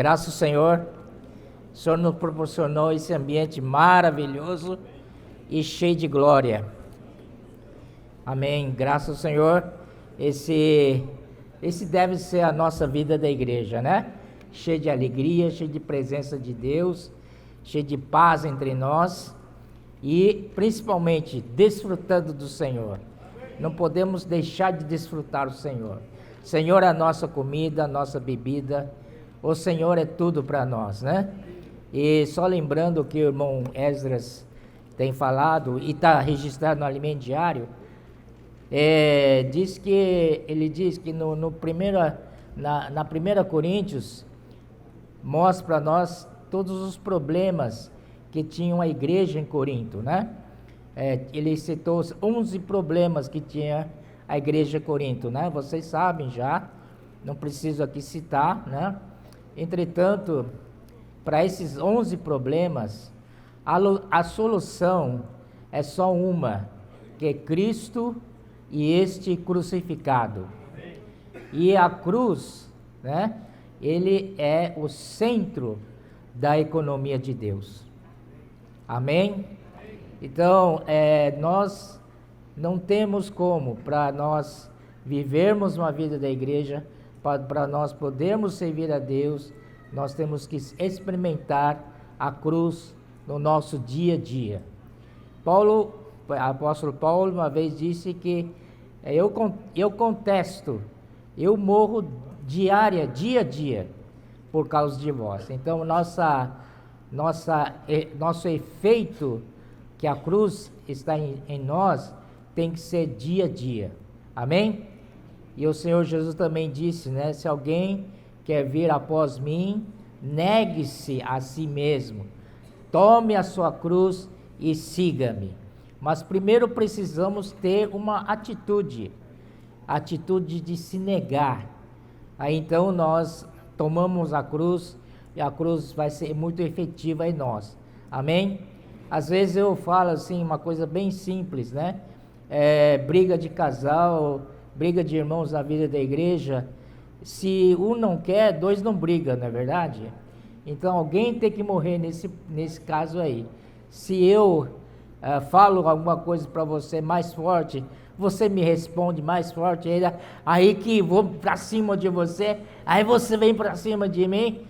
Graças ao Senhor, o Senhor nos proporcionou esse ambiente maravilhoso e cheio de glória. Amém. Graças ao Senhor, esse deve ser a nossa vida da igreja, né? Cheio de alegria, cheio de presença de Deus, cheio de paz entre nós e principalmente desfrutando do Senhor. Não podemos deixar de desfrutar o Senhor. O Senhor é a nossa comida, a nossa bebida. O Senhor é tudo para nós, né? E só lembrando que o irmão Esdras tem falado e está registrado no Alimento Diário, ele diz que na primeira Coríntios mostra para nós todos os problemas que tinha a igreja em Corinto, né? Ele citou os 11 problemas que tinha a igreja em Corinto, né? Vocês sabem já, não preciso aqui citar, né? Entretanto, para esses 11 problemas, a solução é só uma, que é Cristo e este crucificado. E a cruz, né? Ele é o centro da economia de Deus. Amém? Então, nós não temos como, para nós vivermos uma vida da igreja, para nós podermos servir a Deus, nós temos que experimentar a cruz no nosso dia a dia. O apóstolo Paulo uma vez disse que eu contesto, eu morro dia a dia, por causa de vós. Então, nosso efeito que a cruz está em nós tem que ser dia a dia. Amém? E o Senhor Jesus também disse, né? Se alguém quer vir após mim, negue-se a si mesmo, tome a sua cruz e siga-me. Mas primeiro precisamos ter uma atitude de se negar. Aí então nós tomamos a cruz e a cruz vai ser muito efetiva em nós. Amém? Às vezes eu falo assim, uma coisa bem simples, né? Briga de casal, briga de irmãos na vida da igreja. Se um não quer, dois não brigam, não é verdade? Então alguém tem que morrer nesse caso aí. Se eu falo alguma coisa para você mais forte, você me responde mais forte, aí que vou para cima de você, aí você vem para cima de mim,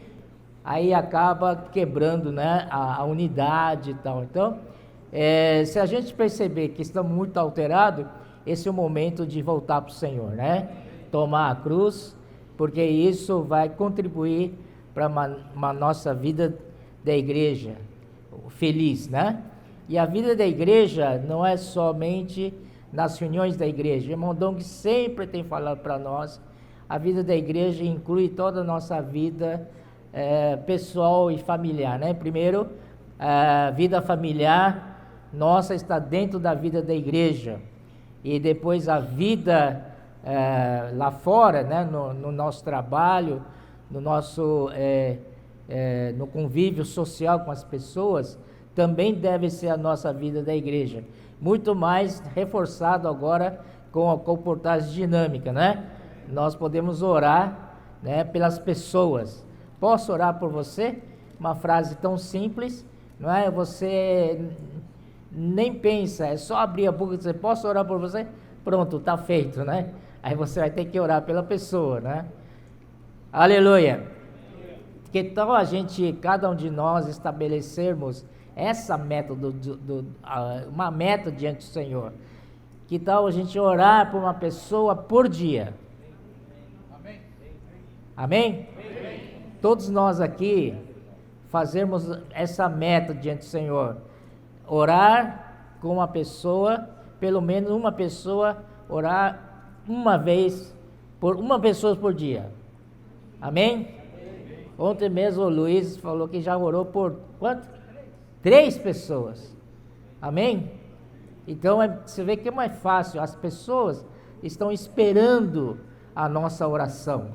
aí acaba quebrando, né, a unidade e tal. Então, se a gente perceber que estamos muito alterados, esse é o momento de voltar para o Senhor, né? Tomar a cruz, porque isso vai contribuir para uma nossa vida da igreja feliz, né? E a vida da igreja não é somente nas reuniões da igreja. O irmão Dong sempre tem falado para nós, a vida da igreja inclui toda a nossa vida pessoal e familiar, né? Primeiro, a vida familiar nossa está dentro da vida da igreja, e depois a vida lá fora, né? No nosso trabalho, no nosso no convívio social com as pessoas, também deve ser a nossa vida da igreja, muito mais reforçado agora com a comportagem dinâmica, né? Nós podemos orar, né, pelas pessoas. Posso orar por você? Uma frase tão simples, não é? Você nem pensa, é só abrir a boca e dizer, posso orar por você? Pronto, está feito, né? Aí você vai ter que orar pela pessoa, né? Aleluia! Que tal cada um de nós estabelecermos essa meta, uma meta diante do Senhor? Que tal a gente orar por uma pessoa por dia? Amém? Amém? Todos nós aqui fazermos essa meta diante do Senhor. Orar com uma pessoa, pelo menos uma pessoa, orar uma pessoa por dia. Amém? Ontem mesmo o Luiz falou que já orou por quanto? 3 pessoas. Amém? Então você vê que é mais fácil. As pessoas estão esperando a nossa oração.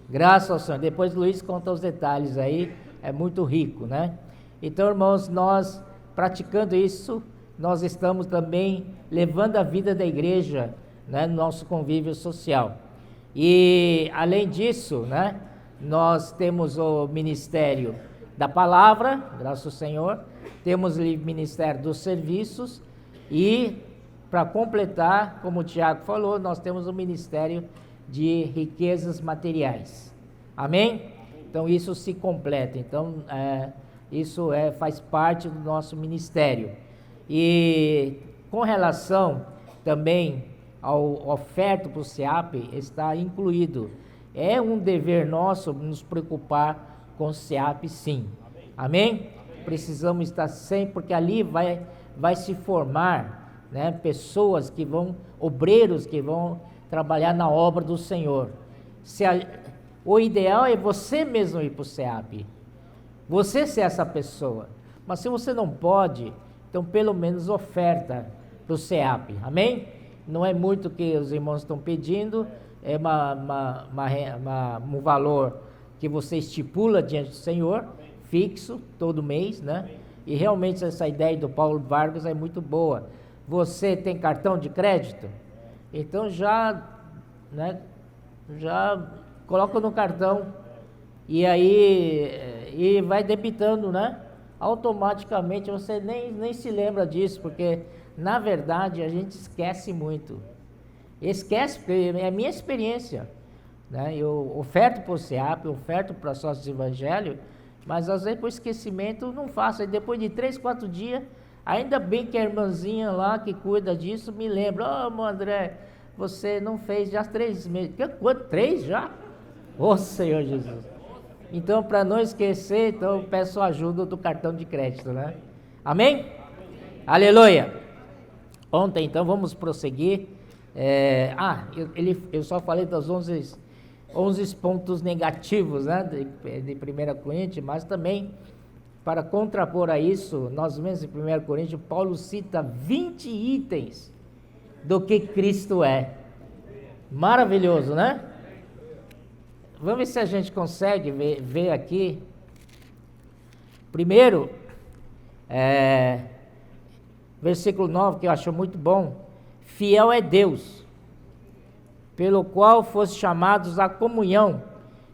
Graças ao Senhor. Depois o Luiz conta os detalhes aí. É muito rico, né? Então, irmãos, nós praticando isso, nós estamos também levando a vida da igreja, né, no nosso convívio social. E além disso, né, nós temos o ministério da palavra, graças ao Senhor, temos o ministério dos serviços e, para completar, como o Tiago falou, nós temos o ministério de riquezas materiais. Amém? Então isso se completa. Então isso faz parte do nosso ministério. E com relação também ao oferta para o SEAP, está incluído. É um dever nosso nos preocupar com o SEAP, sim. Amém? Precisamos estar sempre, porque ali vai se formar, né, pessoas que vão, obreiros que vão trabalhar na obra do Senhor. O ideal é você mesmo ir para o SEAP, você ser essa pessoa. Mas se você não pode, então pelo menos oferta para o SEAP. Amém? Não é muito que os irmãos estão pedindo, é um valor que você estipula diante do Senhor, fixo, todo mês, né? E realmente essa ideia do Paulo Vargas é muito boa. Você tem cartão de crédito? Então já coloca no cartão e aí e vai debitando, né? Automaticamente você nem se lembra disso, porque na verdade a gente esquece muito. Esquece, porque é a minha experiência, né? Eu oferto para o SEAP, oferto para sócios evangelho, mas às vezes por esquecimento não faço. E depois de 3, 4 dias, ainda bem que a irmãzinha lá que cuida disso me lembra: ô André, você não fez já 3 meses. Quanto? 3 já? Ô Senhor Jesus. Então, para não esquecer, então eu peço ajuda do cartão de crédito, né? Amém? Aleluia! Ontem, então, vamos prosseguir. Eu só falei dos 11 pontos negativos, né, de 1 Coríntios, mas também, para contrapor a isso, nós vemos em 1 Coríntios, Paulo cita 20 itens do que Cristo é. Maravilhoso, né? Vamos ver se a gente consegue ver aqui. Primeiro, versículo 9, que eu acho muito bom. Fiel é Deus, pelo qual foste chamados à comunhão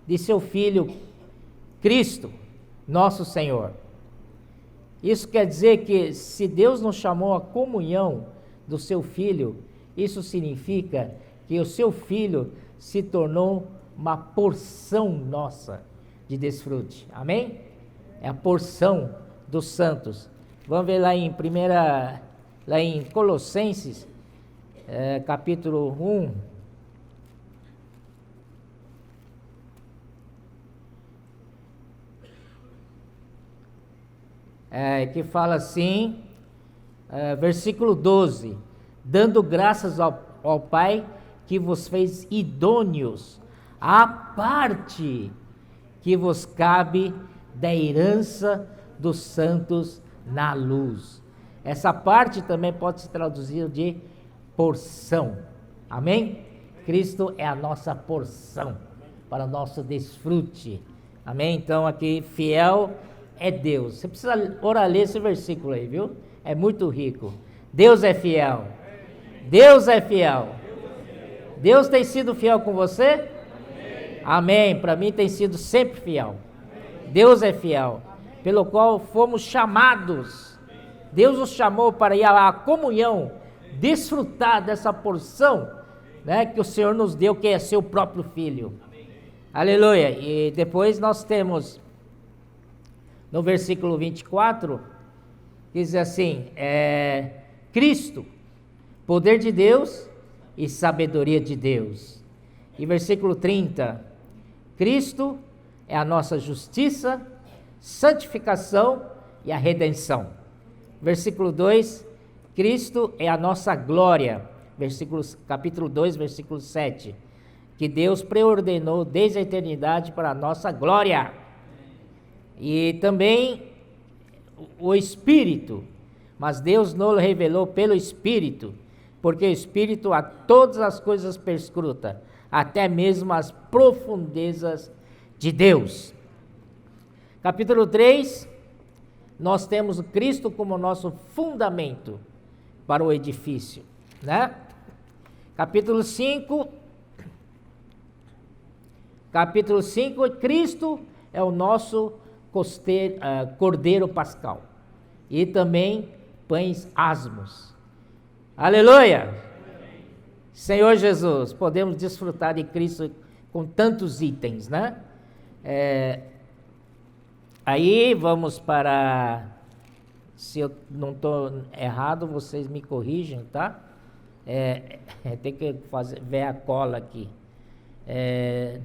de seu Filho Cristo, nosso Senhor. Isso quer dizer que se Deus nos chamou à comunhão do seu Filho, isso significa que o seu Filho se tornou uma porção nossa de desfrute. Amém? É a porção dos santos. Vamos ver lá em Colossenses, capítulo 1. Que fala assim, versículo 12: dando graças ao Pai que vos fez idôneos à parte que vos cabe da herança dos santos na luz. Essa parte também pode se traduzir de porção. Amém? Cristo é a nossa porção para o nosso desfrute. Amém? Então aqui, fiel é Deus. Você precisa ler esse versículo aí, viu? É muito rico. Deus é fiel. Deus é fiel. Deus tem sido fiel com você? Amém. Para mim tem sido sempre fiel. Deus é fiel, pelo qual fomos chamados. Deus nos chamou para ir à comunhão, desfrutar dessa porção, né, que o Senhor nos deu, que é seu próprio Filho. Aleluia. E depois nós temos no versículo 24, diz assim, Cristo, poder de Deus e sabedoria de Deus. E versículo 30, Cristo é a nossa justiça, santificação e a redenção. Versículo 2, Cristo é a nossa glória. Capítulo 2, versículo 7, que Deus preordenou desde a eternidade para a nossa glória. E também o Espírito, mas Deus nos revelou pelo Espírito, porque o Espírito a todas as coisas perscruta, até mesmo as profundezas de Deus. Capítulo 3, nós temos o Cristo como nosso fundamento para o edifício, né? Capítulo 5, Capítulo 5, Cristo é o nosso cordeiro pascal. E também pães asmos. Aleluia! Senhor Jesus, podemos desfrutar de Cristo com tantos itens, né? Aí vamos para, se eu não estou errado, vocês me corrigem, tá? Tem que ver a cola aqui.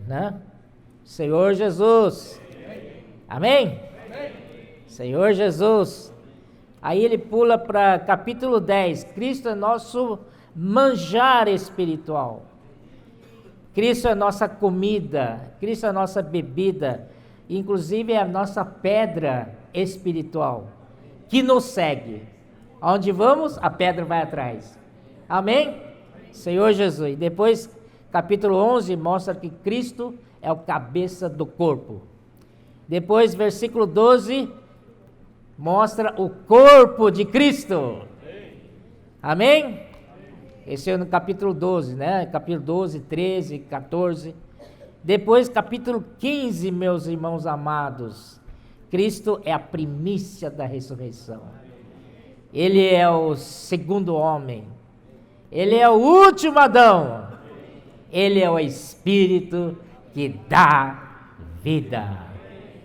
Né? Senhor Jesus. Amém? Senhor Jesus. Aí ele pula para capítulo 10. Cristo é nosso manjar espiritual. Cristo é nossa comida. Cristo é nossa bebida. Inclusive é a nossa pedra espiritual que nos segue. Aonde vamos, a pedra vai atrás. Amém? Senhor Jesus. E depois, capítulo 11 mostra que Cristo é o cabeça do corpo. Depois, versículo 12, mostra o corpo de Cristo. Amém? Esse é no capítulo 12, né? Capítulo 12, 13, 14. Depois, capítulo 15, meus irmãos amados. Cristo é a primícia da ressurreição. Ele é o segundo homem. Ele é o último Adão. Ele é o Espírito que dá vida.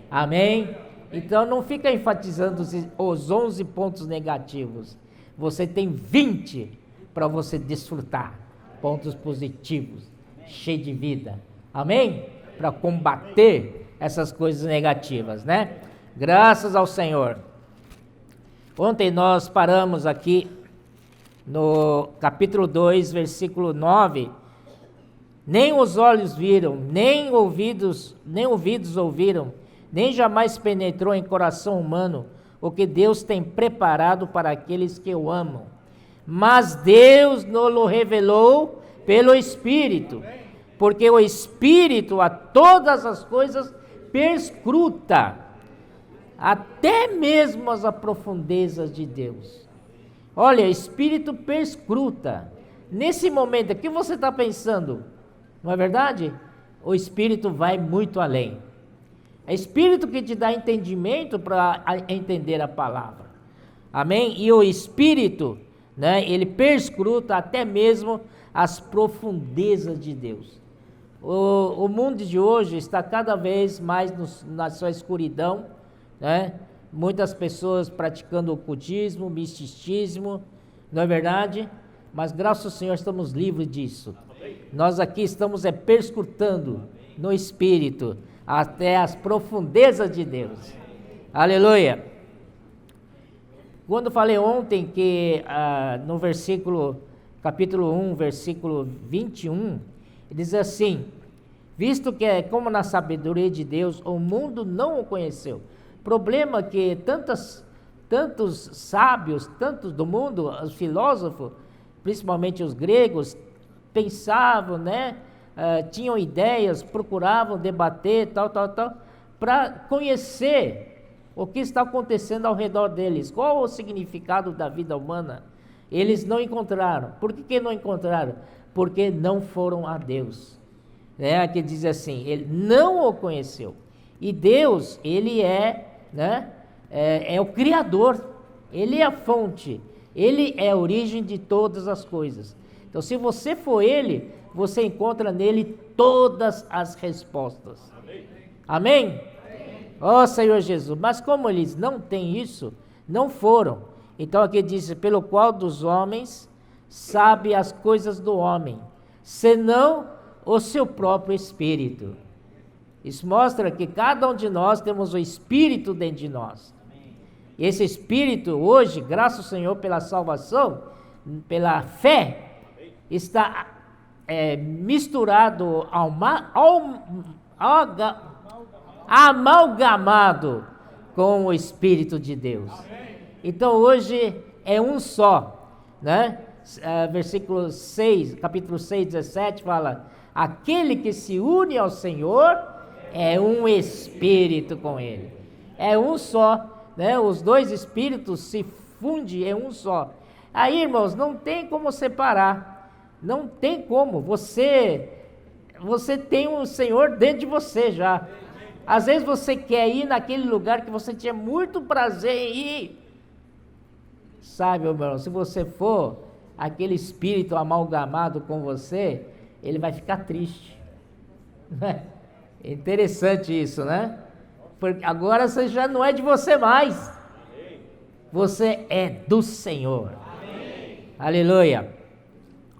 Amém? Então não fica enfatizando os 11 pontos negativos. Você tem 20 para você desfrutar. Pontos positivos, cheio de vida. Amém? Para combater essas coisas negativas, né? Graças ao Senhor. Ontem nós paramos aqui no capítulo 2, versículo 9. Nem os olhos viram, nem ouvidos ouviram, nem jamais penetrou em coração humano o que Deus tem preparado para aqueles que o amam. Mas Deus nos revelou pelo Espírito, porque o Espírito a todas as coisas perscruta, até mesmo as profundezas de Deus. Olha, o Espírito perscruta. Nesse momento, o que você está pensando? Não é verdade? O Espírito vai muito além. É o Espírito que te dá entendimento para entender a palavra. Amém? E o Espírito, né, ele perscruta até mesmo as profundezas de Deus. O mundo de hoje está cada vez mais na sua escuridão, né? Muitas pessoas praticando ocultismo, misticismo, não é verdade? Mas graças ao Senhor estamos livres disso. Nós aqui estamos perscrutando no Espírito até as profundezas de Deus. Aleluia! Quando falei ontem que no capítulo 1, versículo 21, ele diz assim: visto que é como na sabedoria de Deus, o mundo não o conheceu. Problema que tantos sábios, tantos do mundo, os filósofos, principalmente os gregos, pensavam, né? Tinham ideias, procuravam debater, tal, para conhecer o que está acontecendo ao redor deles. Qual o significado da vida humana? Eles não encontraram. Por que não encontraram? Porque não foram a Deus. Que diz assim, ele não o conheceu. E Deus, ele é o Criador, ele é a fonte, ele é a origem de todas as coisas. Então, se você for ele, você encontra nele todas as respostas. Amém? Ó Senhor Jesus, mas como eles não têm isso, não foram. Então aqui diz, pelo qual dos homens sabe as coisas do homem, senão o seu próprio Espírito. Isso mostra que cada um de nós temos o Espírito dentro de nós. E esse Espírito hoje, graças ao Senhor pela salvação, pela fé, está misturado, amalgamado com o Espírito de Deus. Então hoje é um só, né? Versículo 6, capítulo 6, 17 fala: aquele que se une ao Senhor é um espírito com ele. É um só, né? Os dois espíritos se fundem em um só. Aí, irmãos, não tem como separar. Não tem como. Você você tem um Senhor dentro de você já. Às vezes você quer ir naquele lugar que você tinha muito prazer em ir. Sabe, meu irmão, se você for, aquele espírito amalgamado com você, ele vai ficar triste. É interessante isso, né? Porque agora você já não é de você mais. Você é do Senhor. Amém. Aleluia.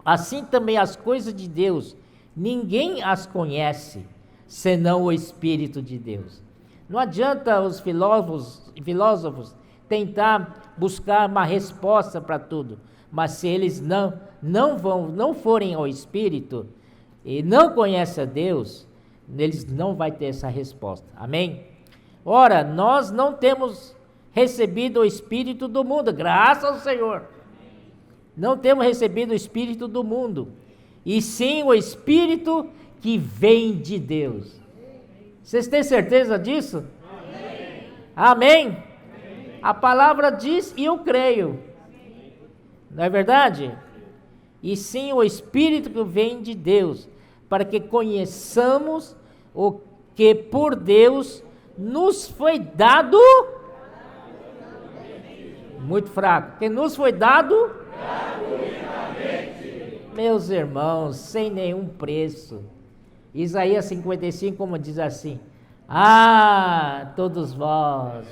Assim também as coisas de Deus, ninguém as conhece, senão o Espírito de Deus. Não adianta os filósofos tentar buscar uma resposta para tudo, mas se eles não forem ao Espírito e não conhecem a Deus, eles não vão ter essa resposta. Amém? Ora, nós não temos recebido o Espírito do mundo, graças ao Senhor. Não temos recebido o Espírito do mundo, e sim o Espírito que vem de Deus. Vocês têm certeza disso? Amém? Amém? A palavra diz e eu creio. Não é verdade? E sim o Espírito que vem de Deus, para que conheçamos o que por Deus nos foi dado. Muito fraco. Que nos foi dado gratuitamente. Meus irmãos, sem nenhum preço. Isaías 55, como diz assim: ah, todos vós,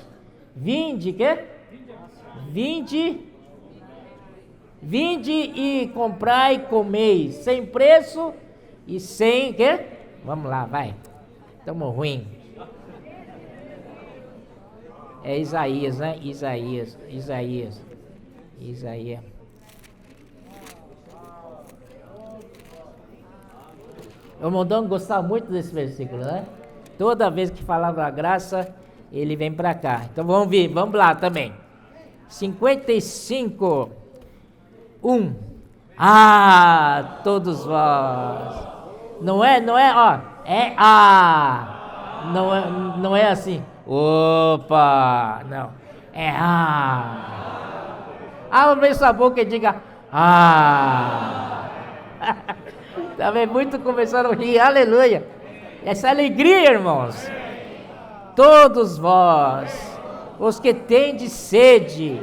vinde, quê? Vinde e comprai e comei, sem preço e sem, quê? Vamos lá, vai. Estamos ruim. É Isaías, né? Isaías. O Mondão gostava muito desse versículo, né? Toda vez que falava a graça, ele vem para cá. Então vamos lá também. 55, 1. Ah, todos vós. Não é, ó. É ah. Não é assim. Opa, não. É ah. Abre sua boca e diga ah. Também muito começaram a rir, aleluia. Essa alegria, irmãos. Todos vós, os que tendes sede,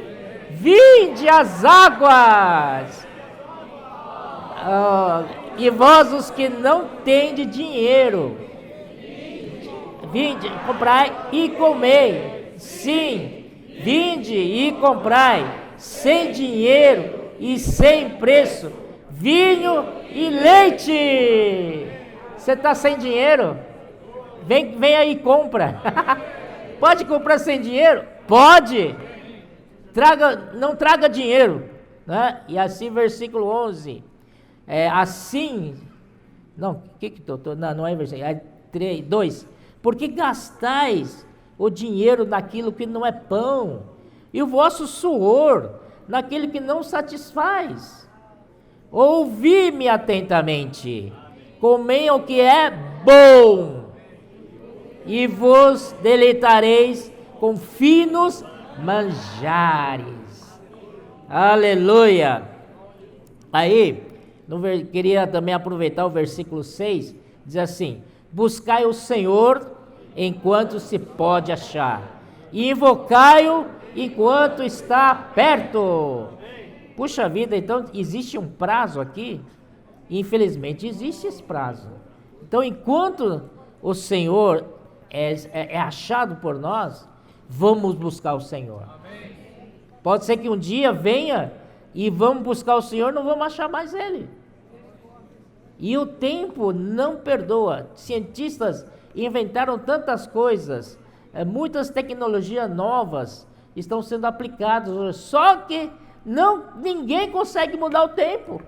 vinde às águas. E vós, os que não tendes dinheiro, vinde, comprai e comei. Sim, vinde e comprai, sem dinheiro e sem preço, vinho e leite. Você está sem dinheiro? Vem aí e compra. Pode comprar sem dinheiro? Pode. Não traga dinheiro, né? E assim, versículo 11. Não é versículo, é 2. Porque gastais o dinheiro naquilo que não é pão, e o vosso suor naquilo que não satisfaz. Ouvi-me atentamente, comei o que é bom, e vos deleitareis com finos manjares. Aleluia! Aí, queria também aproveitar o versículo 6, diz assim: buscai o Senhor enquanto se pode achar, e invocai-o enquanto está perto. Puxa vida, então existe um prazo aqui? Infelizmente existe esse prazo. Então, enquanto o Senhor é achado por nós, vamos buscar o Senhor. Pode ser que um dia venha e vamos buscar o Senhor, não vamos achar mais Ele. E o tempo não perdoa. Cientistas inventaram tantas coisas, muitas tecnologias novas estão sendo aplicadas hoje, só que ninguém consegue mudar o tempo.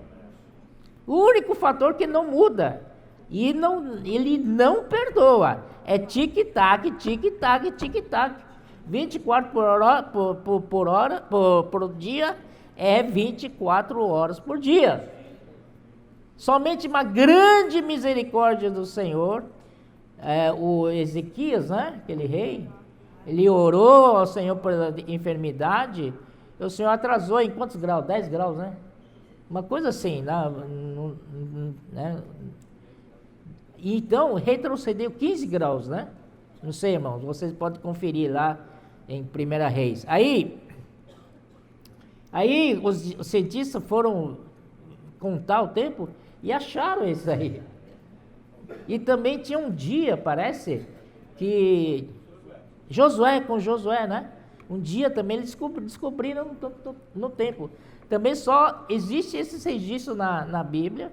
O único fator que não muda, e ele não perdoa, é tic-tac, tic-tac, tic-tac. 24 por dia é 24 horas por dia. Somente uma grande misericórdia do Senhor, o Ezequias, né, aquele rei, ele orou ao Senhor por enfermidade, e o Senhor atrasou em quantos graus? 10 graus, né? Uma coisa assim, né? Então, retrocedeu 15 graus, né? Não sei, irmãos, vocês podem conferir lá em 1 Reis. Aí os cientistas foram contar o tempo e acharam isso aí. E também tinha um dia, parece, que com Josué, né? Um dia também eles descobriram no tempo. Também só existe esse registro na Bíblia,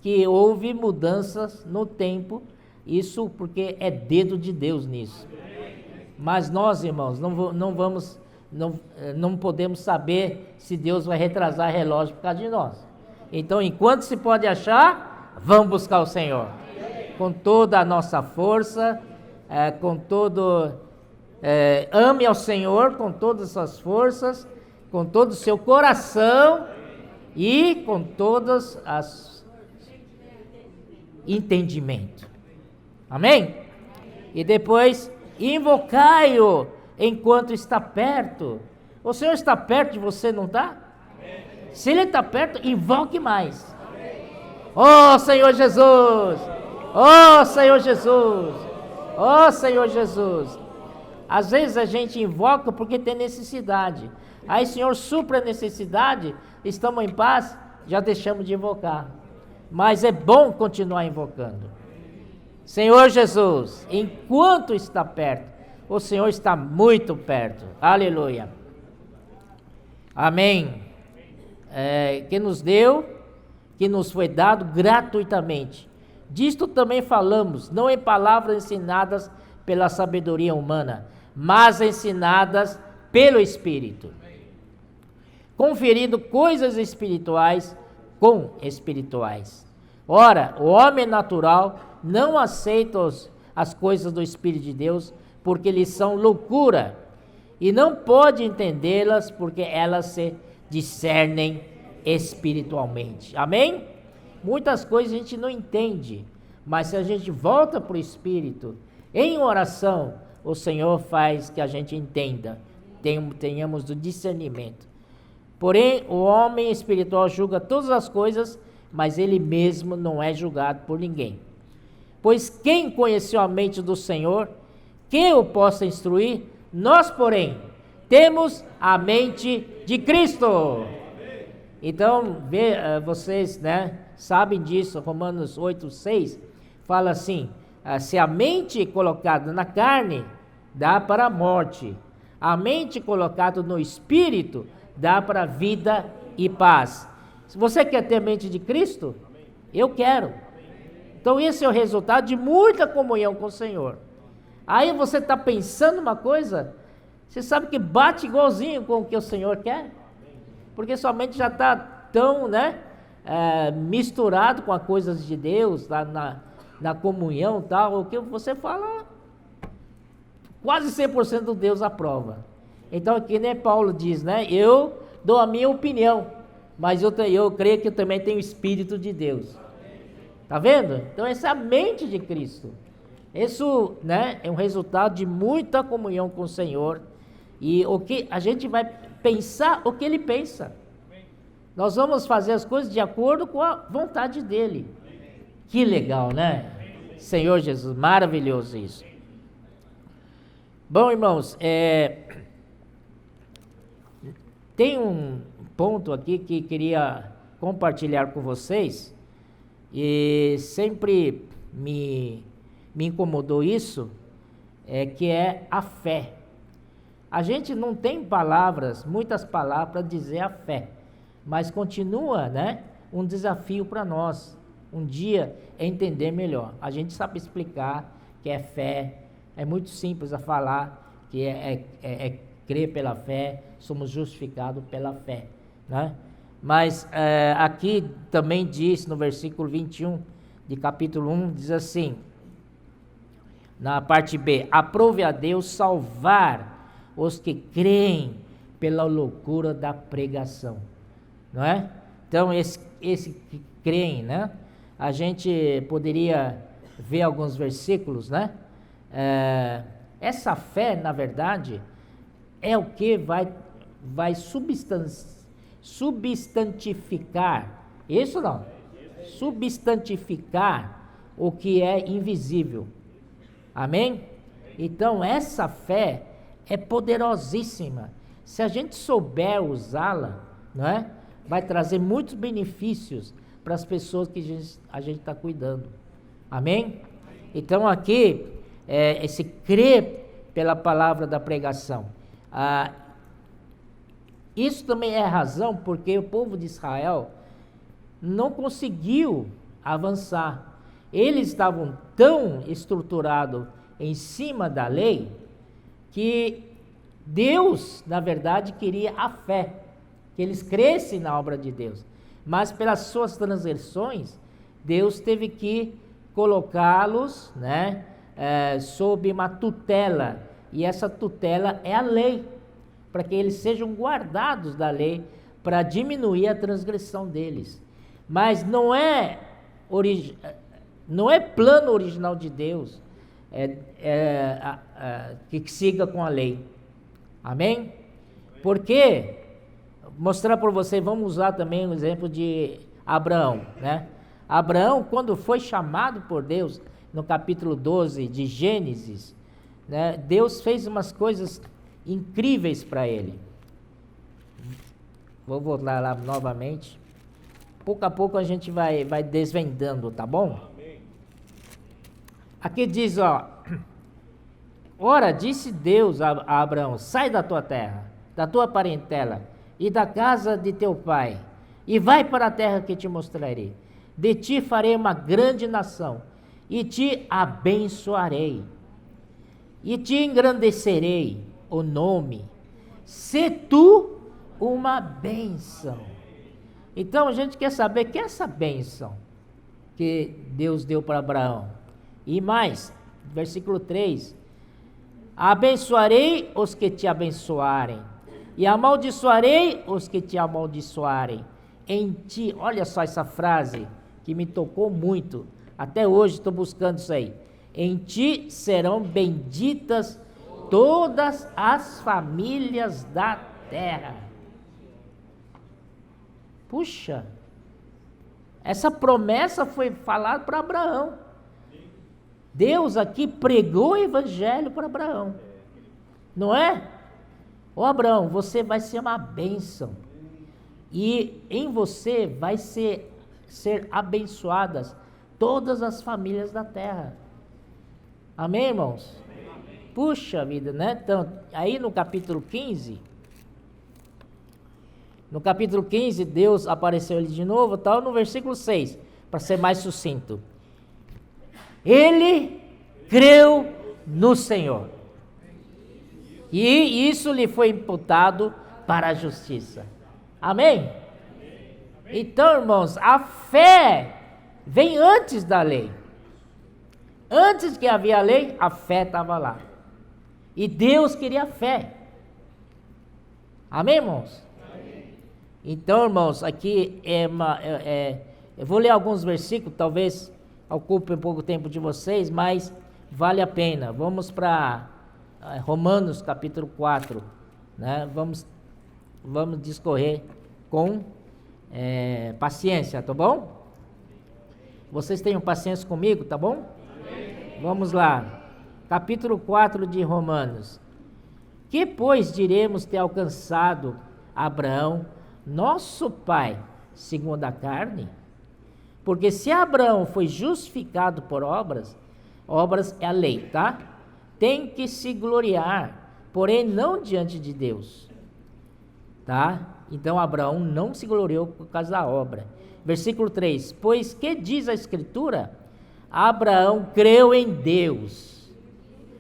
que houve mudanças no tempo, isso porque é dedo de Deus nisso. Mas nós, irmãos, não podemos saber se Deus vai retrasar relógio por causa de nós. Então, enquanto se pode achar, vamos buscar o Senhor. Com toda a nossa força, ame ao Senhor com todas as suas forças, com todo o seu coração e com todas as entendimento. Amém? E depois, invocai-o enquanto está perto. O Senhor está perto de você, não está? Se Ele está perto, invoque mais. Oh Senhor Jesus! Oh Senhor Jesus! Oh Senhor Jesus! Às vezes a gente invoca porque tem necessidade. Aí Senhor, supra a necessidade, estamos em paz, já deixamos de invocar. Mas é bom continuar invocando. Senhor Jesus, enquanto está perto, o Senhor está muito perto. Aleluia. Amém. Que nos deu, que nos foi dado gratuitamente. Disto também falamos, não em palavras ensinadas pela sabedoria humana, mas ensinadas pelo Espírito, conferindo coisas espirituais com espirituais. Ora, o homem natural não aceita as coisas do Espírito de Deus, porque lhes são loucura, e não pode entendê-las, porque elas se discernem espiritualmente. Amém? Muitas coisas a gente não entende, mas se a gente volta para o Espírito, em oração, o Senhor faz que a gente entenda, tenhamos do discernimento. Porém, o homem espiritual julga todas as coisas, mas ele mesmo não é julgado por ninguém. Pois quem conheceu a mente do Senhor, que o possa instruir? Nós, porém, temos a mente de Cristo. Então, vocês, né, sabem disso, Romanos 8:6, fala assim, se a mente colocada na carne, dá para a morte. A mente colocada no Espírito, dá para a vida e paz. Se você quer ter a mente de Cristo, eu quero. Então esse é o resultado de muita comunhão com o Senhor. Aí você está pensando uma coisa, você sabe que bate igualzinho com o que o Senhor quer, porque sua mente já está tão, né, misturado com as coisas de Deus, na comunhão e tal, o que você fala, quase 100% Deus aprova. Então aqui, né, Paulo diz, né, eu dou a minha opinião, mas eu creio que eu também tenho o Espírito de Deus. Tá vendo? Então essa é a mente de Cristo. Isso, né, é um resultado de muita comunhão com o Senhor, e o que a gente vai pensar o que Ele pensa. Nós vamos fazer as coisas de acordo com a vontade dEle. Que legal, né? Senhor Jesus, maravilhoso isso. Bom, irmãos, tem um ponto aqui que queria compartilhar com vocês, e sempre me incomodou isso, que é a fé. A gente não tem muitas palavras para dizer a fé, mas continua, né, um desafio para nós, um dia entender melhor. A gente sabe explicar que é fé, é muito simples a falar, que é crer pela fé, somos justificados pela fé, né? Mas aqui também diz, no versículo 21 de capítulo 1, diz assim, na parte B, aprove a Deus salvar os que creem pela loucura da pregação, não é? Então esse que creem, né? A gente poderia ver alguns versículos, né? Essa fé, na verdade, é o que vai substantificar, isso não, substantificar o que é invisível. Amém? Então essa fé é poderosíssima. Se a gente souber usá-la, não é? Vai trazer muitos benefícios para as pessoas que a gente está cuidando. Amém? Então aqui, esse crer pela palavra da pregação. Isso também é razão porque o povo de Israel não conseguiu avançar. Eles estavam tão estruturados em cima da lei que Deus, na verdade, queria a fé, que eles crescem na obra de Deus. Mas pelas suas transgressões, Deus teve que colocá-los, né, sob uma tutela. E essa tutela é a lei, para que eles sejam guardados da lei, para diminuir a transgressão deles. Mas não é plano original de Deus que siga com a lei. Amém? Porque, mostrar para você, vamos usar também o exemplo de Abraão, né? Abraão, quando foi chamado por Deus, no capítulo 12 de Gênesis, né, Deus fez umas coisas incríveis para ele. Vou voltar lá novamente. Pouco a pouco a gente vai desvendando, tá bom? Aqui diz, ó: ora, disse Deus a Abraão: sai da tua terra, da tua parentela e da casa de teu pai, e vai para a terra que te mostrarei. De ti farei uma grande nação, e te abençoarei, e te engrandecerei o nome. Se tu uma bênção. Então a gente quer saber que é essa bênção que Deus deu para Abraão. E mais, versículo 3: abençoarei os que te abençoarem, e amaldiçoarei os que te amaldiçoarem. Em ti, olha só essa frase que me tocou muito, até hoje estou buscando isso aí. Em ti serão benditas todas as famílias da terra. Puxa, essa promessa foi falada para Abraão. Deus aqui pregou o evangelho para Abraão, não é? Ô Abraão, você vai ser uma bênção, e em você vai ser abençoadas todas as famílias da terra. Amém, irmãos? Amém. Puxa vida, né? Então, aí no capítulo 15, Deus apareceu ali de novo, tal, no versículo 6, para ser mais sucinto. Ele creu no Senhor, e isso lhe foi imputado para a justiça. Amém? Então, irmãos, a fé vem antes da lei. Antes que havia a lei, a fé estava lá. E Deus queria fé. Amém, irmãos? Amém. Então, irmãos, aqui eu vou ler alguns versículos, talvez ocupe um pouco o tempo de vocês, mas vale a pena. Vamos para Romanos capítulo 4, né? Vamos discorrer com paciência, tá bom? Vocês tenham paciência comigo, tá bom? Amém. Vamos lá, capítulo 4 de Romanos. Que, pois, diremos ter alcançado Abraão, nosso pai, segundo a carne? Porque se Abraão foi justificado por obras é a lei, tá? Tem que se gloriar, porém não diante de Deus, tá? Então Abraão não se gloriou por causa da obra. Versículo 3: pois que diz a Escritura? Abraão creu em Deus,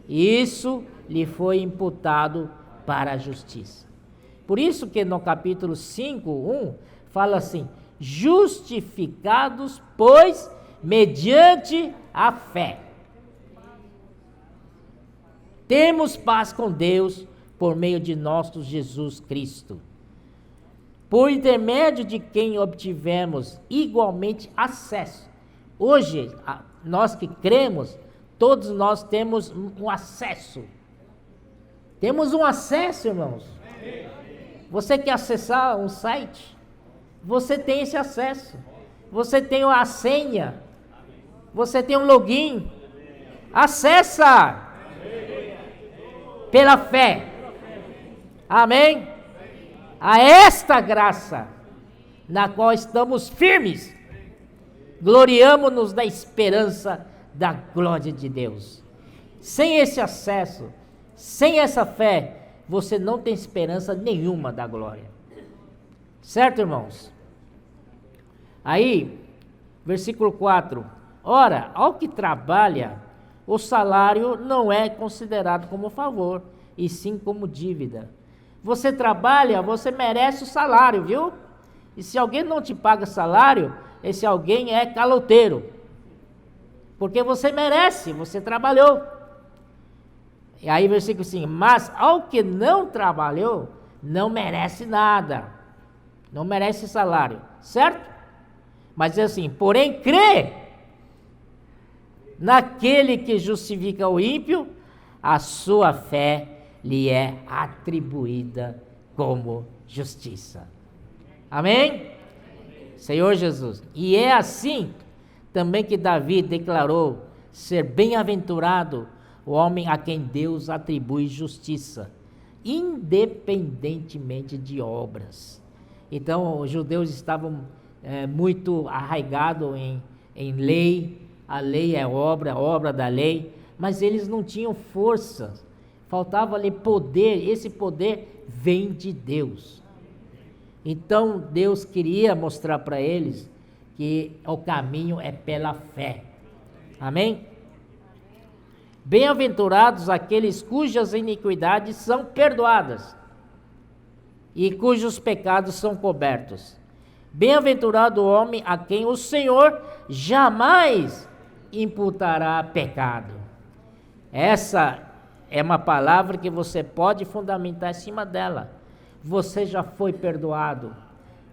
e isso lhe foi imputado para a justiça. Por isso que no capítulo 5:1 fala assim: justificados, pois, mediante a fé, temos paz com Deus por meio de nosso Jesus Cristo, por intermédio de quem obtivemos igualmente acesso. Hoje, nós que cremos, todos nós temos um acesso. Temos um acesso, irmãos. Você quer acessar um site? Você tem esse acesso. Você tem a senha. Você tem um login. Acessa pela fé. Amém? A esta graça na qual estamos firmes, gloriamo-nos da esperança da glória de Deus. Sem esse acesso, sem essa fé, você não tem esperança nenhuma da glória. Certo, irmãos? Aí, versículo 4. Ora, ao que trabalha, o salário não é considerado como favor, e sim como dívida. Você trabalha, você merece o salário, viu? E se alguém não te paga salário, esse alguém é caloteiro. Porque você merece, você trabalhou. E aí versículo 5, mas ao que não trabalhou, não merece nada. Não merece salário, certo? Mas é assim, porém crê naquele que justifica o ímpio, a sua fé lhe é atribuída como justiça. Amém? Senhor Jesus. E é assim também que Davi declarou ser bem-aventurado o homem a quem Deus atribui justiça, independentemente de obras. Então, os judeus estavam muito arraigados em lei. A lei é obra da lei, mas eles não tinham força, faltava-lhe poder. Esse poder vem de Deus. Então Deus queria mostrar para eles que o caminho é pela fé. Amém? Bem-aventurados aqueles cujas iniquidades são perdoadas e cujos pecados são cobertos. Bem-aventurado o homem a quem o Senhor jamais imputará pecado. Essa é uma palavra que você pode fundamentar em cima dela. Você já foi perdoado.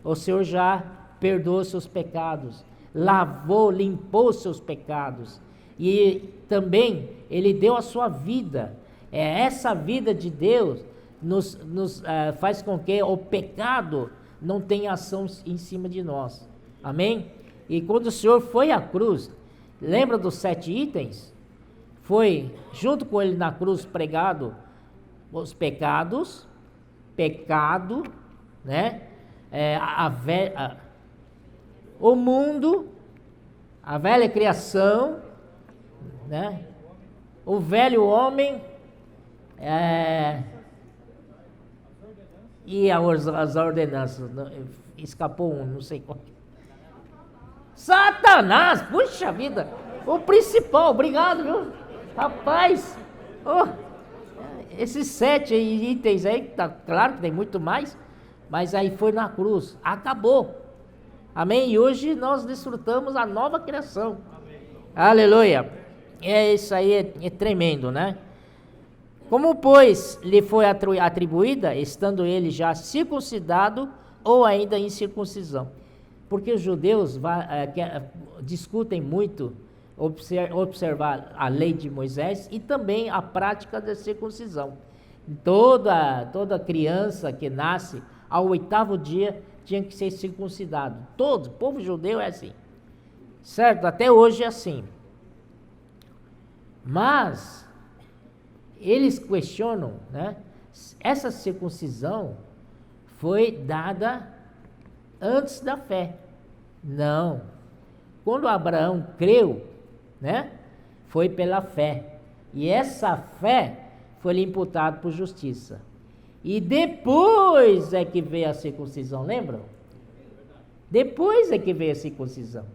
O Senhor já perdoou seus pecados, lavou, limpou seus pecados. E também Ele deu a sua vida. Essa vida de Deus nos faz com que o pecado não tenha ação em cima de nós. Amém? E quando o Senhor foi à cruz, lembra dos 7 itens? Foi junto com Ele na cruz pregado os pecados, pecado, né? O mundo, a velha criação, né? O velho homem, e as ordenanças. Escapou um, não sei qual. Satanás, puxa vida, o principal, obrigado, viu? Rapaz, esses 7 itens aí, tá claro que tem muito mais, mas aí foi na cruz, acabou. Amém? E hoje nós desfrutamos a nova criação. Amém. Aleluia. Isso aí é tremendo, né? Como, pois, lhe foi atribuída, estando ele já circuncidado ou ainda em circuncisão? Porque os judeus discutem muito observar a lei de Moisés e também a prática da circuncisão. Toda criança que nasce ao 8º dia tinha que ser circuncidado. Todo o povo judeu é assim, certo? Até hoje é assim. Mas eles questionam, né? Essa circuncisão foi dada antes da fé. Não. Quando Abraão creu, né? Foi pela fé. E essa fé foi lhe imputada por justiça. E depois é que veio a circuncisão, lembram? Depois é que veio a circuncisão.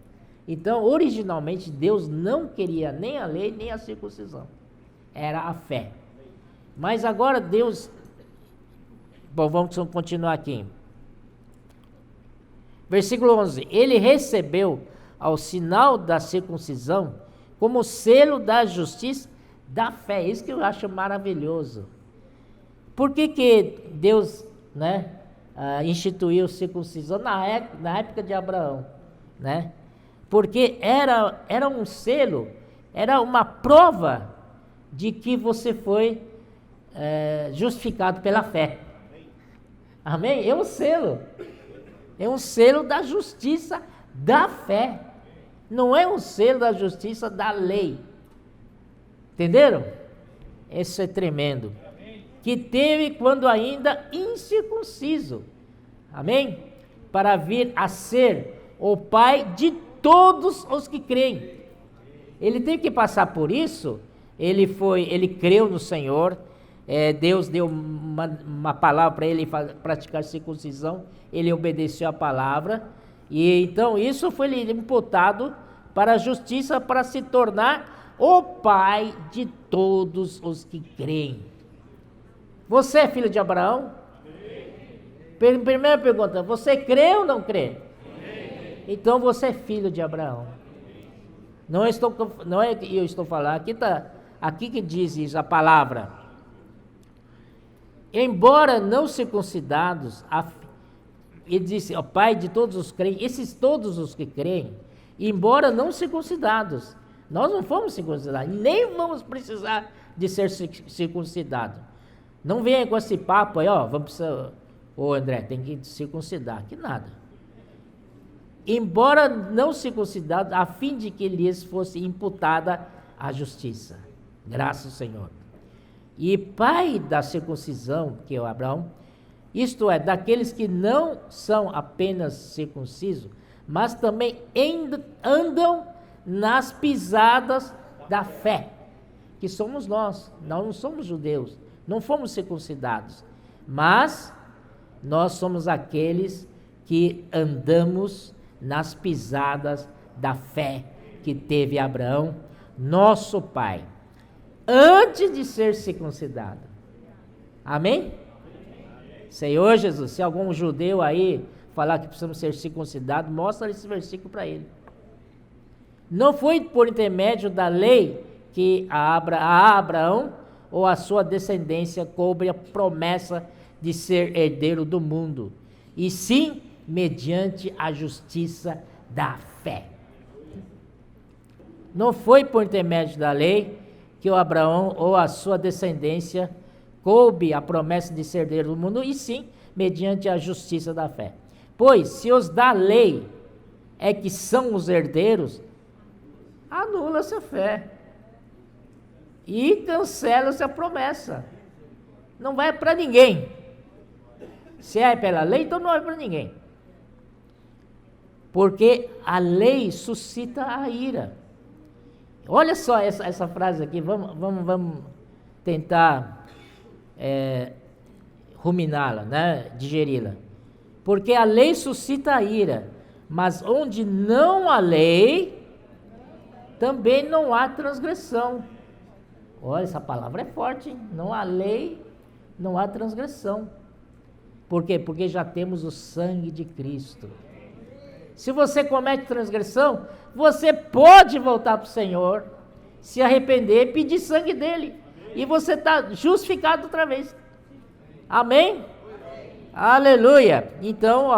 Então, originalmente, Deus não queria nem a lei, nem a circuncisão. Era a fé. Mas agora Deus... Bom, vamos continuar aqui. Versículo 11. Ele recebeu ao sinal da circuncisão como selo da justiça da fé. Isso que eu acho maravilhoso. Por que Deus, né, instituiu circuncisão na época de Abraão, né? Porque era um selo, era uma prova de que você foi justificado pela fé. Amém? É um selo da justiça da fé. Não é um selo da justiça da lei. Entenderam? Isso é tremendo. Que teve quando ainda incircunciso. Amém? Para vir a ser o Pai de todos os que creem. Ele teve que passar por isso. Ele creu no Senhor. Deus deu uma palavra para ele praticar circuncisão. Ele obedeceu a palavra. E então isso foi lhe imputado para a justiça, para se tornar o Pai de todos os que creem. Você é filho de Abraão? Primeira pergunta, você crê ou não crê? Então você é filho de Abraão. Não é que eu estou falando, aqui que diz isso, a palavra. Embora não circuncidados, ele disse, ó Pai de todos os crentes, esses todos os que creem, embora não circuncidados, nós não fomos circuncidados, nem vamos precisar de ser circuncidados. Não venha com esse papo aí, vamos precisar, André, tem que circuncidar, que nada. Embora não circuncidados, a fim de que lhes fosse imputada a justiça. Graças ao Senhor. E pai da circuncisão, que é o Abraão, isto é, daqueles que não são apenas circuncisos, mas também andam nas pisadas da fé, que somos nós não somos judeus, não fomos circuncidados, mas nós somos aqueles que andamos nas pisadas da fé que teve Abraão, nosso pai, antes de ser circuncidado. Amém? Senhor Jesus, se algum judeu aí falar que precisamos ser circuncidados, mostra esse versículo para ele. Não foi por intermédio da lei que a Abraão ou a sua descendência coube a promessa de ser herdeiro do mundo, e sim mediante a justiça da fé. Não foi por intermédio da lei que o Abraão ou a sua descendência coube a promessa de ser herdeiro do mundo, e sim mediante a justiça da fé. Pois, se os da lei é que são os herdeiros, anula-se a fé e cancela-se a promessa. Não vai para ninguém. Se é pela lei, então não é para ninguém. Porque a lei suscita a ira. Olha só essa frase aqui, vamos tentar ruminá-la, né? Digeri-la. Porque a lei suscita a ira, mas onde não há lei, também não há transgressão. Olha, essa palavra é forte, hein? Não há lei, não há transgressão. Por quê? Porque já temos o sangue de Cristo. Se você comete transgressão, você pode voltar para o Senhor, se arrepender, pedir sangue dele, e você está justificado outra vez. Amém? Aleluia! Então,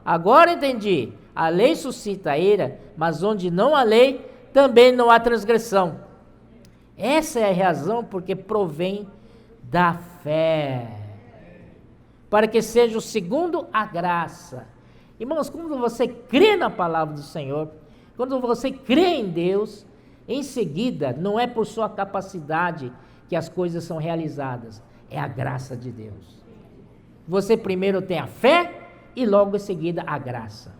agora entendi. A lei suscita a ira, mas onde não há lei, também não há transgressão. Essa é a razão porque provém da fé, para que seja o segundo a graça. Irmãos, quando você crê na palavra do Senhor, quando você crê em Deus, em seguida, não é por sua capacidade que as coisas são realizadas, é a graça de Deus. Você primeiro tem a fé e logo em seguida a graça.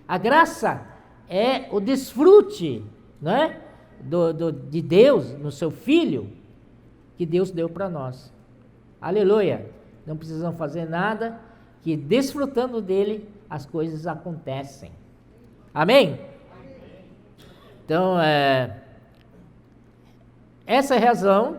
A graça é o desfrute, não é? De Deus, no seu Filho, que Deus deu para nós. Aleluia! Não precisamos fazer nada, que desfrutando dele, as coisas acontecem. Amém? Então, essa é a razão,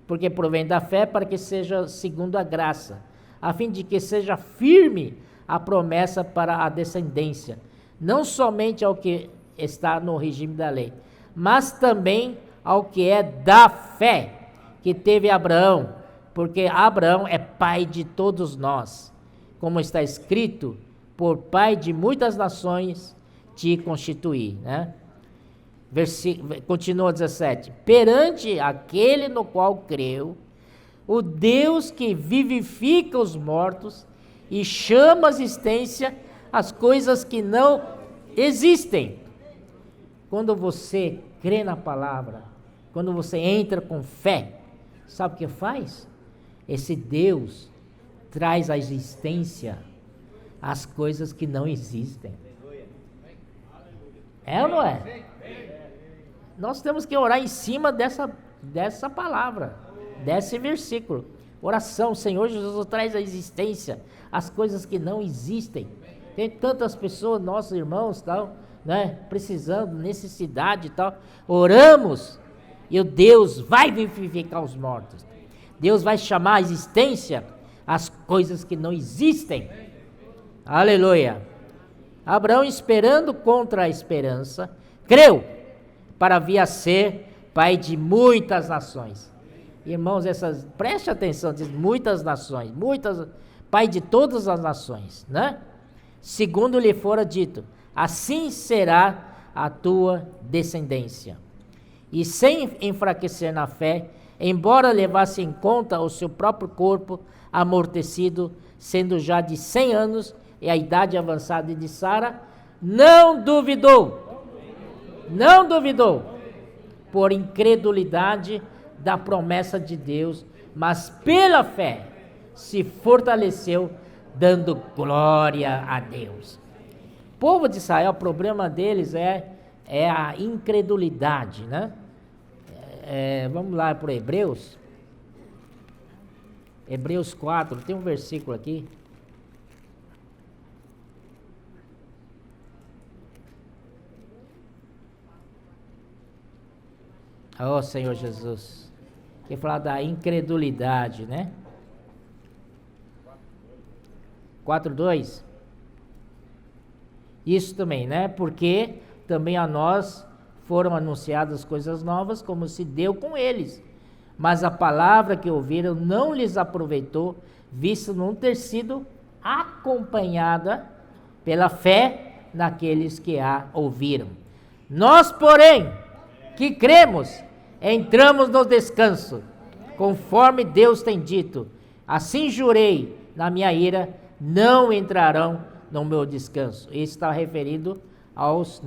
porque provém da fé, para que seja segundo a graça, a fim de que seja firme a promessa para a descendência, não somente ao que está no regime da lei, mas também ao que é da fé que teve Abraão, porque Abraão é pai de todos nós, como está escrito, por pai de muitas nações te constituí, né? Continua 17, perante aquele no qual creu, o Deus que vivifica os mortos e chama à existência as coisas que não existem. quando você crê na palavra, quando você entra com fé, sabe o que faz? Esse Deus traz à existência as coisas que não existem. É ou não é? Nós temos que orar em cima dessa palavra, desse versículo. Oração, Senhor Jesus, traz à existência as coisas que não existem. Tem tantas pessoas, nossos irmãos, tal, né, precisando, necessidade e tal. Oramos e o Deus vai vivificar os mortos. Deus vai chamar à existência as coisas que não existem. Aleluia. Abraão, esperando contra a esperança, creu para vir a ser pai de muitas nações. Irmãos, preste atenção, diz muitas nações, pai de todas as nações, né? Segundo lhe fora dito, assim será a tua descendência. E sem enfraquecer na fé, embora levasse em conta o seu próprio corpo amortecido, sendo já de 100 anos e a idade avançada de Sara, não duvidou, por incredulidade da promessa de Deus, mas pela fé se fortaleceu, dando glória a Deus. O povo de Israel, o problema deles é a incredulidade, né? Vamos lá para Hebreus. Hebreus 4, tem um versículo aqui. Oh, Senhor Jesus. Quer falar da incredulidade, né? 4:2. Isso também, né? Porque também a nós foram anunciadas coisas novas, como se deu com eles. Mas a palavra que ouviram não lhes aproveitou, visto não ter sido acompanhada pela fé naqueles que a ouviram. Nós, porém, que cremos, entramos no descanso, conforme Deus tem dito. Assim jurei na minha ira, não entrarão no meu descanso. Isso está referido aos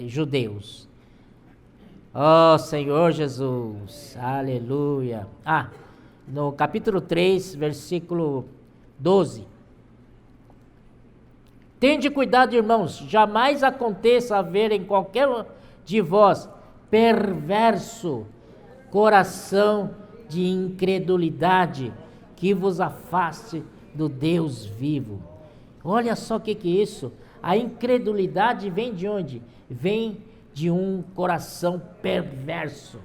judeus. Oh, Senhor Jesus, aleluia. No capítulo 3, versículo 12. Tende cuidado, irmãos, jamais aconteça haver em qualquer de vós perverso coração de incredulidade que vos afaste do Deus vivo. Olha só o que é isso. A incredulidade vem de onde? Vem de um coração perverso.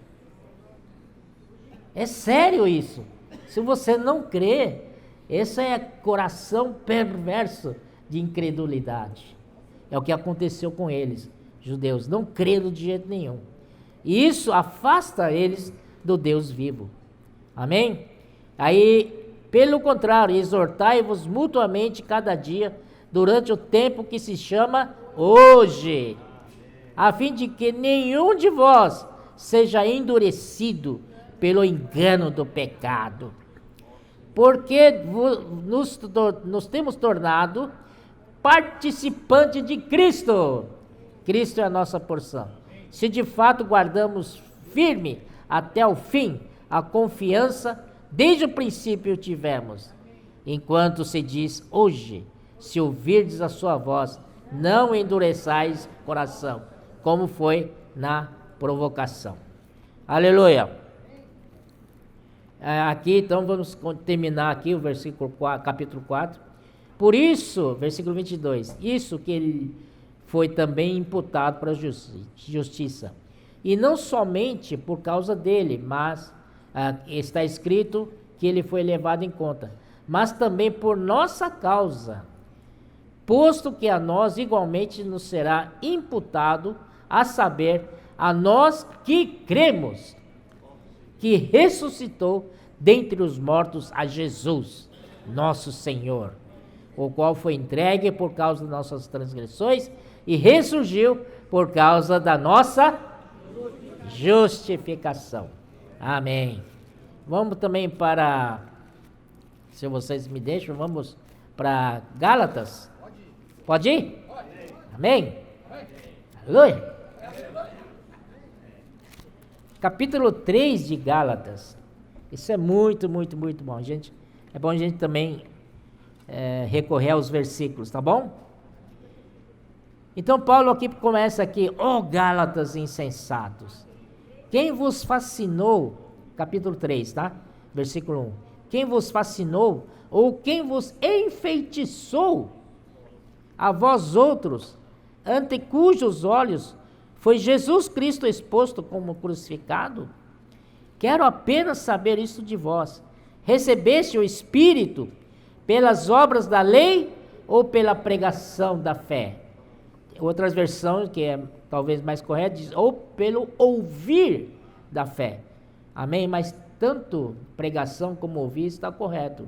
É sério isso. Se você não crê, esse é coração perverso de incredulidade. É o que aconteceu com eles, judeus. Não creram de jeito nenhum. E isso afasta eles do Deus vivo. Amém? Aí, pelo contrário, exortai-vos mutuamente cada dia, durante o tempo que se chama hoje, a fim de que nenhum de vós seja endurecido pelo engano do pecado. Porque nos temos tornado participante de Cristo. Cristo é a nossa porção. Se de fato guardamos firme até o fim a confiança, desde o princípio tivemos. Enquanto se diz hoje, se ouvirdes a sua voz, não endureçais coração, como foi na provocação. Aleluia. Aqui então vamos terminar aqui o versículo 4, capítulo 4. Por isso, versículo 22, isso que ele foi também imputado para a justiça. E não somente por causa dele, mas está escrito que ele foi levado em conta, mas também por nossa causa, posto que a nós igualmente nos será imputado, a saber, a nós que cremos, que ressuscitou dentre os mortos a Jesus, nosso Senhor, o qual foi entregue por causa das nossas transgressões e ressurgiu por causa da nossa justificação. Amém. Vamos também para, se vocês me deixam, vamos para Gálatas. Pode ir? Amém? Aleluia. Capítulo 3 de Gálatas. Isso é muito, muito, muito bom, gente. É bom a gente também recorrer aos versículos, tá bom? Então Paulo aqui começa aqui, ó Gálatas insensatos, quem vos fascinou, capítulo 3, tá? Versículo 1, quem vos fascinou, ou quem vos enfeitiçou, a vós outros, ante cujos olhos foi Jesus Cristo exposto como crucificado? Quero apenas saber isso de vós, recebeste o Espírito pelas obras da lei ou pela pregação da fé? Outras versões, que é talvez mais correta, diz, ou pelo ouvir da fé. Amém? Mas tanto pregação como ouvir está correto.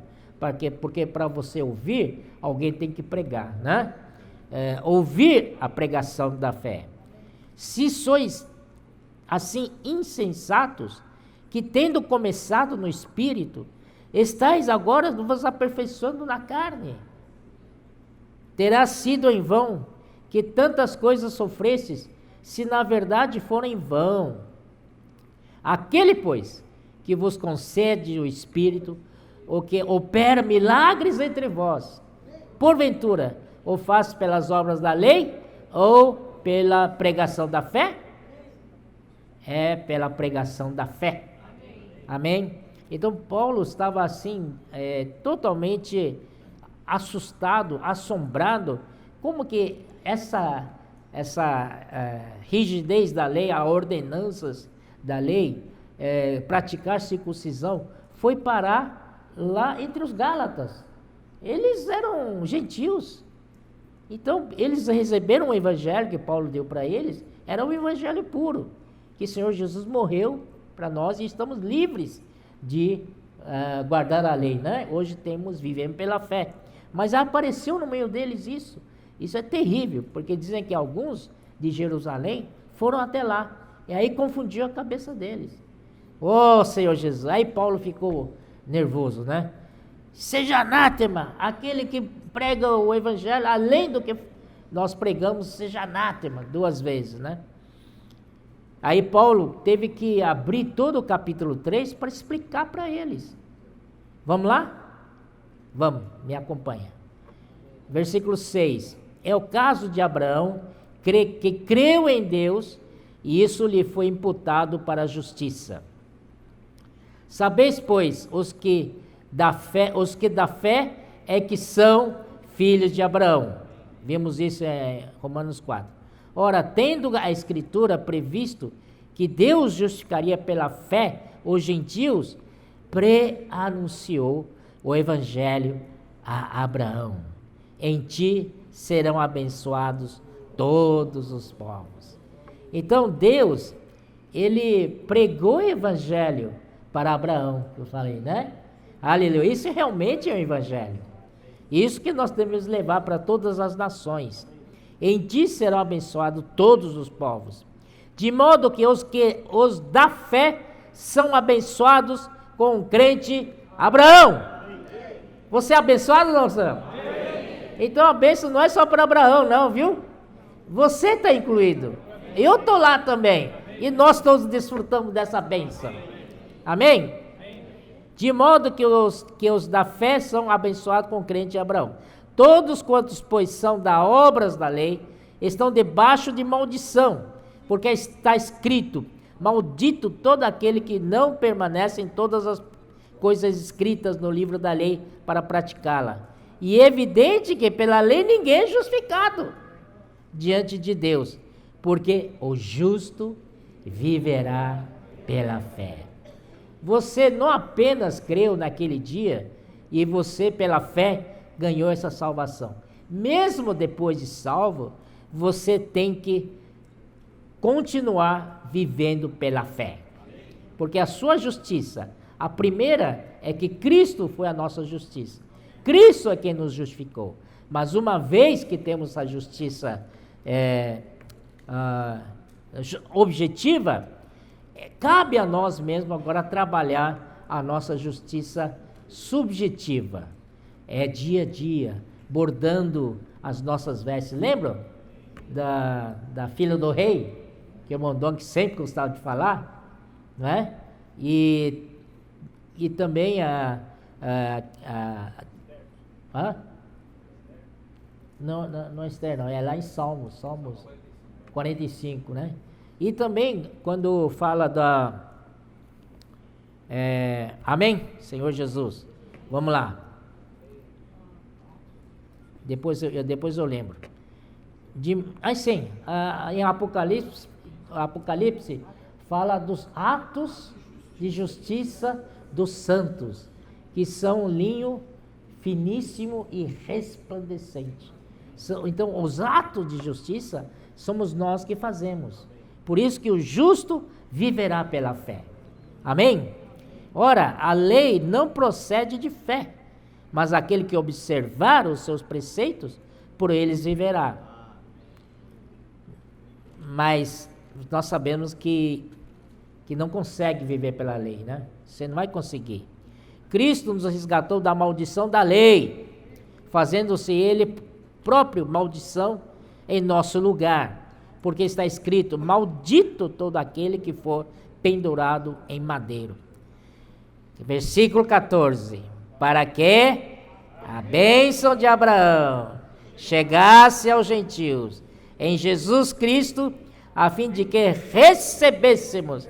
Porque para você ouvir, alguém tem que pregar, né? Ouvir a pregação da fé. Se sois assim insensatos, que tendo começado no Espírito, estáis agora vos aperfeiçoando na carne. Terá sido em vão que tantas coisas sofrestes, se na verdade foram em vão. Aquele, pois, que vos concede o Espírito, o que opera milagres entre vós, porventura, o faz pelas obras da lei, ou pela pregação da fé? É pela pregação da fé. Amém? Então Paulo estava assim, totalmente assustado, assombrado, como que essa rigidez da lei, as ordenanças da lei, praticar circuncisão, foi parar lá entre os Gálatas. Eles eram gentios, então eles receberam o evangelho que Paulo deu para eles, era um evangelho puro, que o Senhor Jesus morreu para nós e estamos livres de guardar a lei, né? Hoje vivemos pela fé, mas apareceu no meio deles isso. Isso é terrível, porque dizem que alguns de Jerusalém foram até lá, e aí confundiu a cabeça deles. Ô Senhor Jesus, aí Paulo ficou nervoso, né? Seja anátema, aquele que prega o evangelho, além do que nós pregamos, seja anátema, 2 vezes, né? Aí Paulo teve que abrir todo o capítulo 3 para explicar para eles. Vamos lá? Vamos, me acompanha. Versículo 6. É o caso de Abraão, que creu em Deus, e isso lhe foi imputado para a justiça. Sabeis, pois, os que da fé é que são filhos de Abraão. Vimos isso em Romanos 4. Ora, tendo a Escritura previsto que Deus justificaria pela fé os gentios, pré-anunciou o Evangelho a Abraão. Em ti serão abençoados todos os povos. Então Deus, Ele pregou o Evangelho para Abraão, que eu falei, né? Aleluia, isso realmente é o Evangelho. Isso que nós devemos levar para todas as nações. Em ti serão abençoados todos os povos, de modo que os da fé são abençoados com o crente Abraão. Você é abençoado, não, Sam? Então a bênção não é só para Abraão, não, viu? Você está incluído. Eu estou lá também. E nós todos desfrutamos dessa bênção. Amém? De modo que os da fé são abençoados com o crente Abraão. Todos quantos, pois, são das obras da lei, estão debaixo de maldição, porque está escrito, maldito todo aquele que não permanece em todas as coisas escritas no livro da lei para praticá-la. E é evidente que pela lei ninguém é justificado diante de Deus, porque o justo viverá pela fé. Você não apenas creu naquele dia, e você pela fé ganhou essa salvação. Mesmo depois de salvo, você tem que continuar vivendo pela fé. Porque a sua justiça, a primeira é que Cristo foi a nossa justiça. Cristo é quem nos justificou. Mas uma vez que temos a justiça objetiva, cabe a nós mesmos agora trabalhar a nossa justiça subjetiva. É dia a dia, bordando as nossas vestes. Lembram? da filha do rei, que é o Mondong sempre gostava de falar, não é? E também não é Esther, não, é lá em Salmos 45, né? E também quando fala amém, Senhor Jesus, vamos lá, depois eu lembro, em Apocalipse fala dos atos de justiça dos santos, que são linho finíssimo e resplandecente. Então, os atos de justiça somos nós que fazemos. Por isso que o justo viverá pela fé. Amém? Ora, a lei não procede de fé, mas aquele que observar os seus preceitos, por eles viverá. Mas nós sabemos que não consegue viver pela lei, né? Você não vai conseguir. Cristo nos resgatou da maldição da lei, fazendo-se ele próprio maldição em nosso lugar, porque está escrito: maldito todo aquele que for pendurado em madeiro. Versículo 14: para que a bênção de Abraão chegasse aos gentios em Jesus Cristo, a fim de que recebêssemos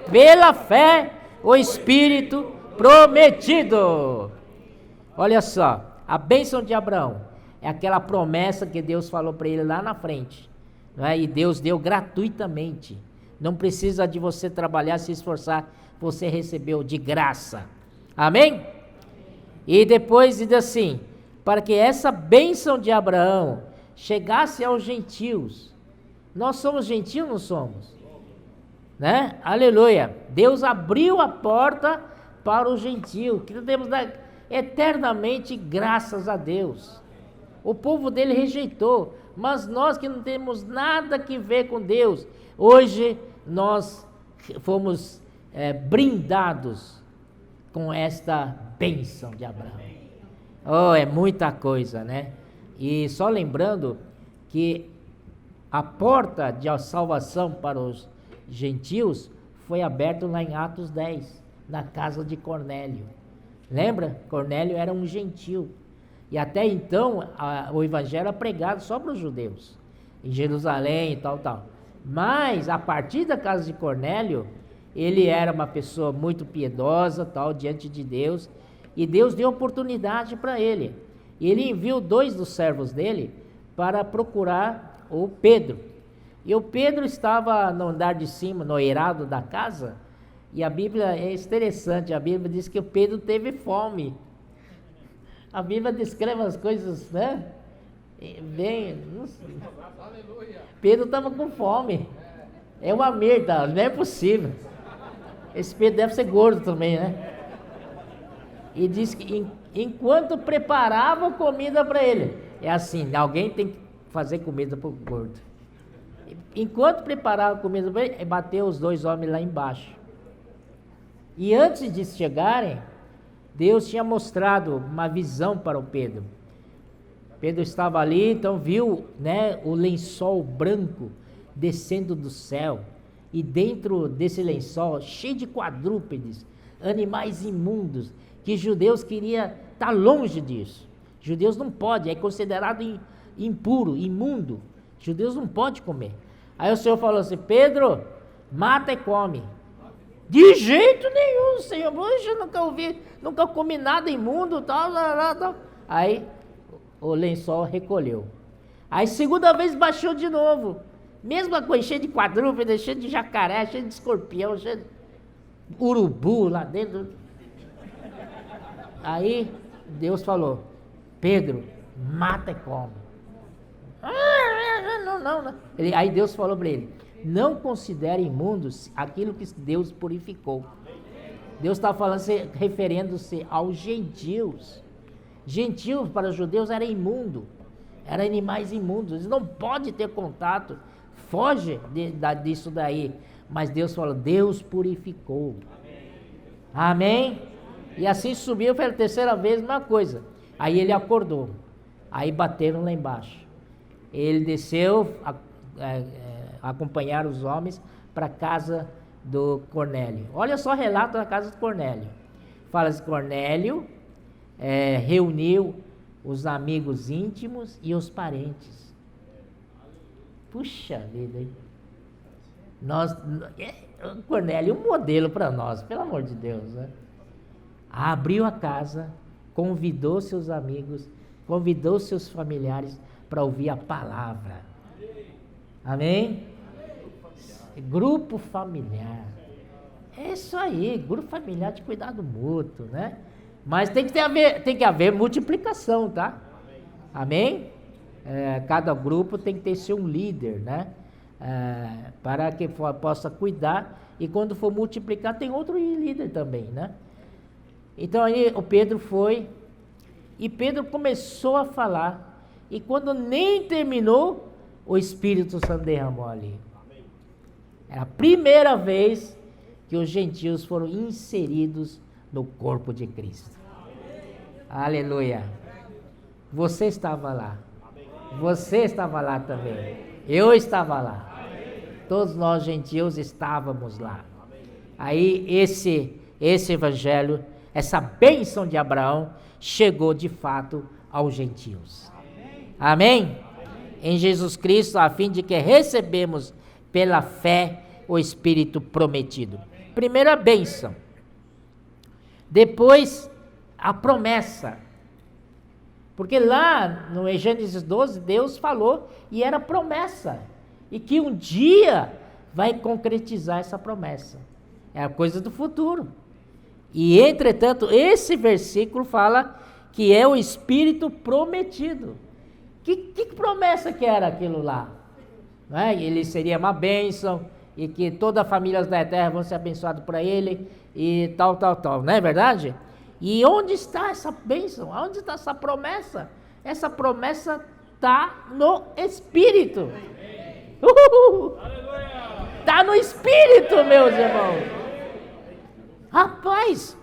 pela fé o Espírito prometido. Olha só, a bênção de Abraão é aquela promessa que Deus falou para ele lá na frente, não é? E Deus deu gratuitamente, não precisa de você trabalhar, se esforçar, você recebeu de graça. Amém? E depois diz assim: para que essa bênção de Abraão chegasse aos gentios. Nós somos gentios, não somos? Né? Aleluia. Deus abriu a porta para os gentios, que devemos dar eternamente graças a Deus. O povo dele rejeitou, mas nós que não temos nada que ver com Deus, hoje nós fomos brindados com esta bênção de Abraão. Oh, é muita coisa, né? E só lembrando que a porta de salvação para os gentios foi aberta lá em Atos 10, na casa de Cornélio. Lembra? Cornélio era um gentio. E até então o evangelho era pregado só para os judeus, em Jerusalém e tal. Mas a partir da casa de Cornélio, ele era uma pessoa muito piedosa, tal, diante de Deus, e Deus deu oportunidade para ele. E ele enviou 2 dos servos dele para procurar o Pedro. E o Pedro estava no andar de cima, no eirado da casa, e a Bíblia é interessante, a Bíblia diz que o Pedro teve fome. A Bíblia descreve as coisas, né? Bem, Pedro estava com fome. É uma merda, não é possível. Esse Pedro deve ser gordo também, né? E diz que enquanto preparava comida para ele, é assim, alguém tem que fazer comida para o gordo. Enquanto preparava comida para ele, bateu os 2 homens lá embaixo. E antes de chegarem, Deus tinha mostrado uma visão para o Pedro. Pedro estava ali, então viu, né, o lençol branco descendo do céu. E dentro desse lençol, cheio de quadrúpedes, animais imundos, que judeus queriam estar longe disso. Judeus não podem, é considerado impuro, imundo. Judeus não podem comer. Aí o Senhor falou assim: Pedro, mata e come. De jeito nenhum, Senhor, eu nunca ouvi, nunca comi nada imundo, tal. Aí o lençol recolheu. Aí segunda vez baixou de novo. Mesma coisa, cheio de quadrúpedes, cheio de jacaré, cheio de escorpião, cheio de urubu lá dentro. Aí Deus falou: Pedro, mata e come. Não. Aí Deus falou para ele: não considere imundos aquilo que Deus purificou. Deus está falando, referindo-se aos gentios. Gentios para os judeus era imundo, eram animais imundos, eles não podem ter contato, foge disso daí. Mas Deus falou: Deus purificou. Amém? E assim subiu pela terceira vez, uma coisa. Aí ele acordou, aí bateram lá embaixo. Ele desceu, acompanhar os homens para a casa do Cornélio. Olha só o relato da casa do Cornélio. Fala que Cornélio reuniu os amigos íntimos e os parentes. Puxa vida, hein? Cornélio é um modelo para nós, pelo amor de Deus, né? Abriu a casa, convidou seus amigos, convidou seus familiares para ouvir a palavra. Amém? Grupo familiar. É isso aí, grupo familiar de cuidado mútuo, né? Mas tem que haver multiplicação, tá? Amém? Cada grupo tem que ter seu líder, né? Para que possa cuidar, e quando for multiplicar tem outro líder também, né? Então aí o Pedro foi, e Pedro começou a falar, e quando nem terminou, o Espírito Santo derramou ali. É a primeira vez que os gentios foram inseridos no corpo de Cristo. Aleluia. Você estava lá. Você estava lá também. Eu estava lá. Todos nós gentios estávamos lá. Aí esse evangelho, essa bênção de Abraão, chegou de fato aos gentios. Amém? Em Jesus Cristo, a fim de que recebemos pela fé o Espírito prometido. Primeira bênção. Depois, a promessa. Porque lá no Gênesis 12, Deus falou, e era promessa. E que um dia vai concretizar essa promessa. É a coisa do futuro. E, entretanto, esse versículo fala que é o Espírito prometido. Que promessa que era aquilo lá? Não é? Ele seria uma bênção, e que toda a família da terra vão ser abençoadas por ele, e tal, não é verdade? E onde está essa bênção? Onde está essa promessa? Essa promessa está no Espírito. Está no Espírito, meus irmãos. Rapaz,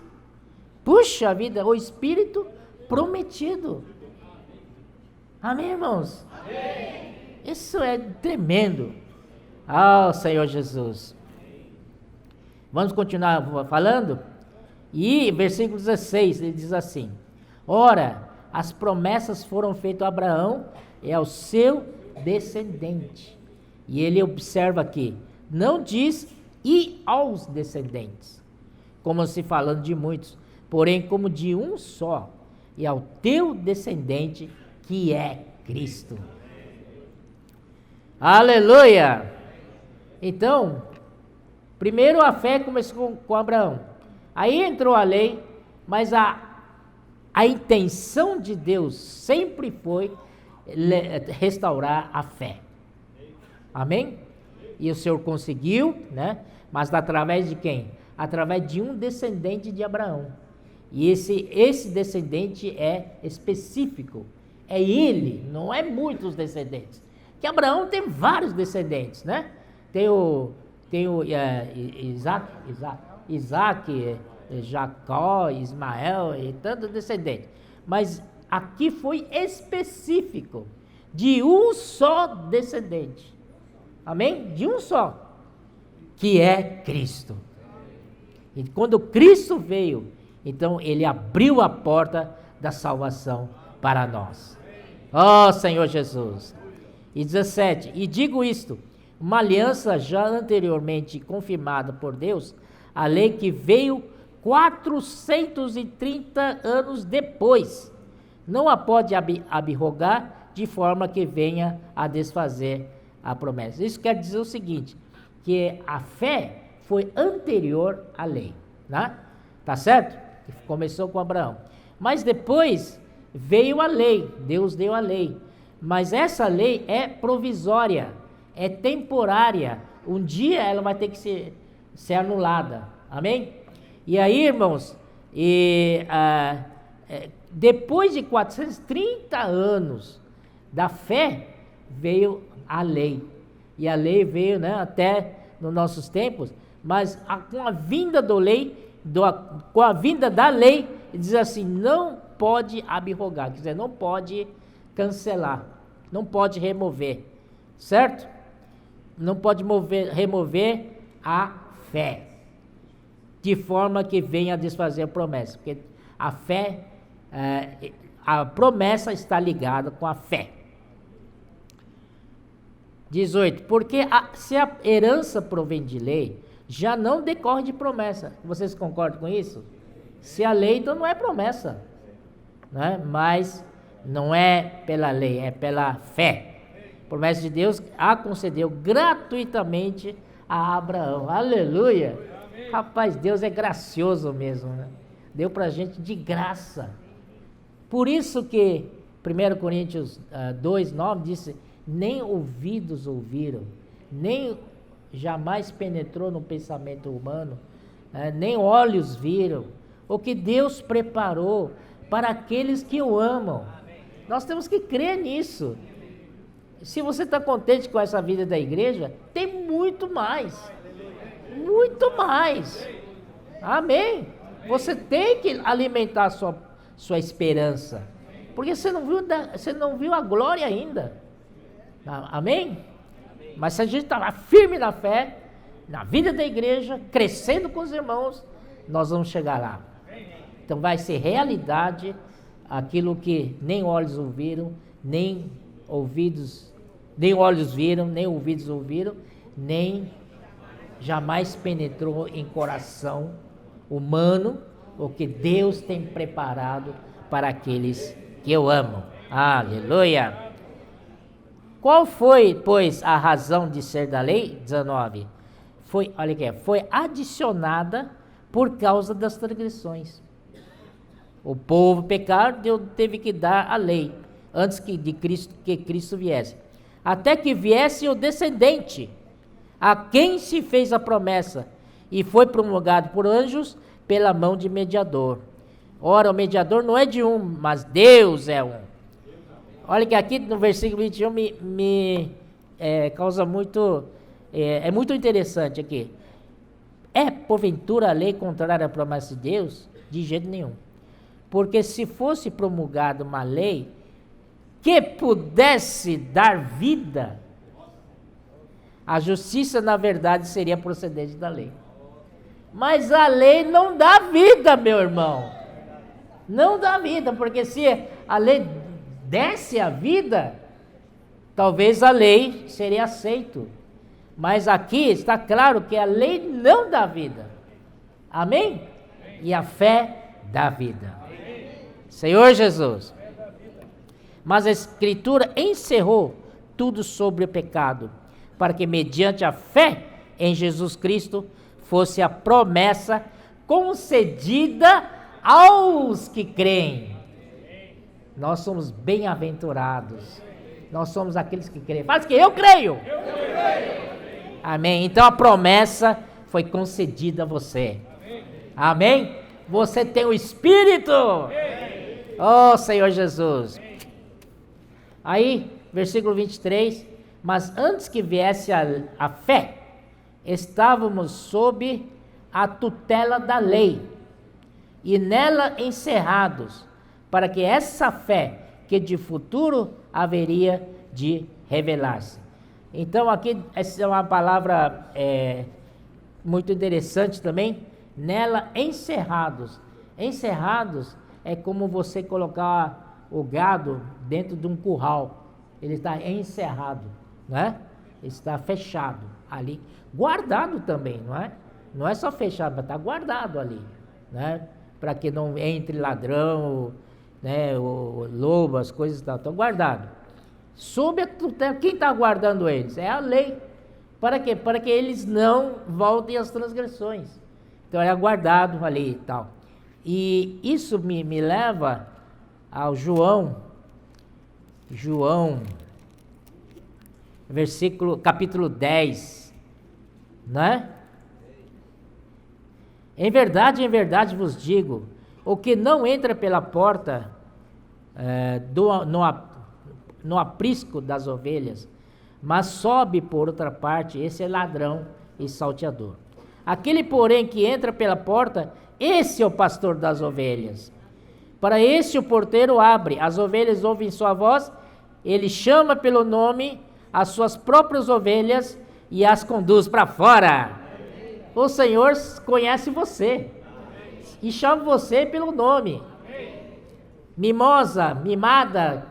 puxa vida, o Espírito prometido. Amém, irmãos? Amém. Isso é tremendo. Senhor Jesus. Vamos continuar falando? E versículo 16, ele diz assim: ora, as promessas foram feitas a Abraão e ao seu descendente. E ele observa aqui, não diz e aos descendentes, como se falando de muitos, porém como de um só, e ao teu descendente, que é Cristo. Aleluia! Então, primeiro a fé começou com Abraão, aí entrou a lei, mas a intenção de Deus sempre foi restaurar a fé. Amém? E o Senhor conseguiu, né? Mas através de quem? Através de um descendente de Abraão. E esse descendente é específico. É ele, não é muitos descendentes. Que Abraão tem vários descendentes, né? Tem o Isaac, Jacó, Ismael e tantos descendentes. Mas aqui foi específico, de um só descendente. Amém? De um só, que é Cristo. E quando Cristo veio, então ele abriu a porta da salvação para nós. Senhor Jesus. E 17, e digo isto, uma aliança já anteriormente confirmada por Deus, a lei que veio 430 anos depois, não a pode abrogar de forma que venha a desfazer a promessa. Isso quer dizer o seguinte, que a fé foi anterior à lei, né? Tá certo? Começou com Abraão. Mas depois veio a lei, Deus deu a lei. Mas essa lei é provisória, é temporária. Um dia ela vai ter que ser anulada. Amém? E aí, irmãos, depois de 430 anos da fé, veio a lei. E a lei veio, né, até nos nossos tempos, mas com a vinda com a vinda da lei, diz assim, não pode abrogar, quer dizer, não pode cancelar, não pode remover, certo? remover a fé, de forma que venha a desfazer a promessa, porque a fé, a promessa está ligada com a fé. 18, porque se a herança provém de lei, já não decorre de promessa. Vocês concordam com isso? Se a lei, então não é promessa, né? Mas não é pela lei, é pela fé. Promessa de Deus a concedeu gratuitamente a Abraão. Aleluia! Rapaz, Deus é gracioso mesmo, né? Deu pra gente de graça. Por isso que 1 Coríntios 2:9 disse: nem ouvidos ouviram, nem jamais penetrou no pensamento humano, nem olhos viram, o que Deus preparou para aqueles que o amam. Nós temos que crer nisso. Se você está contente com essa vida da igreja, tem muito mais. Muito mais. Amém? Você tem que alimentar a sua esperança. Porque você não viu a glória ainda. Amém? Mas se a gente está firme na fé, na vida da igreja, crescendo com os irmãos, nós vamos chegar lá. Então vai ser realidade aquilo que nem olhos ouviram, nem olhos viram, nem ouvidos ouviram, nem jamais penetrou em coração humano o que Deus tem preparado para aqueles que o amam. Aleluia! Qual foi, pois, a razão de ser da lei? 19. Foi adicionada por causa das transgressões. O povo pecado, Deus teve que dar a lei antes que Cristo viesse. Até que viesse o descendente, a quem se fez a promessa, e foi promulgado por anjos pela mão de mediador. Ora, o mediador não é de um, mas Deus é um. Olha que aqui no versículo 21 me causa muito... É muito interessante aqui. É porventura a lei contrária à promessa de Deus? De jeito nenhum. Porque se fosse promulgada uma lei que pudesse dar vida, a justiça na verdade seria procedente da lei. Mas a lei não dá vida, meu irmão. Não dá vida, porque se a lei desse a vida, talvez a lei seria aceito. Mas aqui está claro que a lei não dá vida. Amém? E a fé dá vida. Senhor Jesus. Mas a Escritura encerrou tudo sobre o pecado, para que mediante a fé em Jesus Cristo fosse a promessa concedida aos que creem. Nós somos bem-aventurados. Nós somos aqueles que creem. Faz que eu creio. Amém. Então a promessa foi concedida a você. Amém? Você tem o Espírito. Oh, Senhor Jesus. Aí, versículo 23. Mas antes que viesse a fé, estávamos sob a tutela da lei, e nela encerrados, para que essa fé, que de futuro haveria de revelar-se. Então aqui, essa é uma palavra muito interessante também, nela encerrados. Encerrados é como você colocar o gado dentro de um curral, ele está encerrado, né? Está fechado ali, guardado também, não é? Não é só fechado, mas está guardado ali, né? Para que não entre ladrão, né? O lobo, as coisas estão guardadas. Sob a tutela, quem está guardando eles? É a lei. Para quê? Para que eles não voltem às transgressões. Então é guardado ali e tal. E isso me leva ao João, capítulo 10, né? Em verdade vos digo, o que não entra pela porta no aprisco das ovelhas, mas sobe por outra parte, esse é ladrão e salteador. Aquele, porém, que entra pela porta, esse é o pastor das ovelhas. Para esse o porteiro abre, as ovelhas ouvem sua voz, ele chama pelo nome as suas próprias ovelhas e as conduz para fora. O Senhor conhece você e chama você pelo nome. Mimosa, mimada.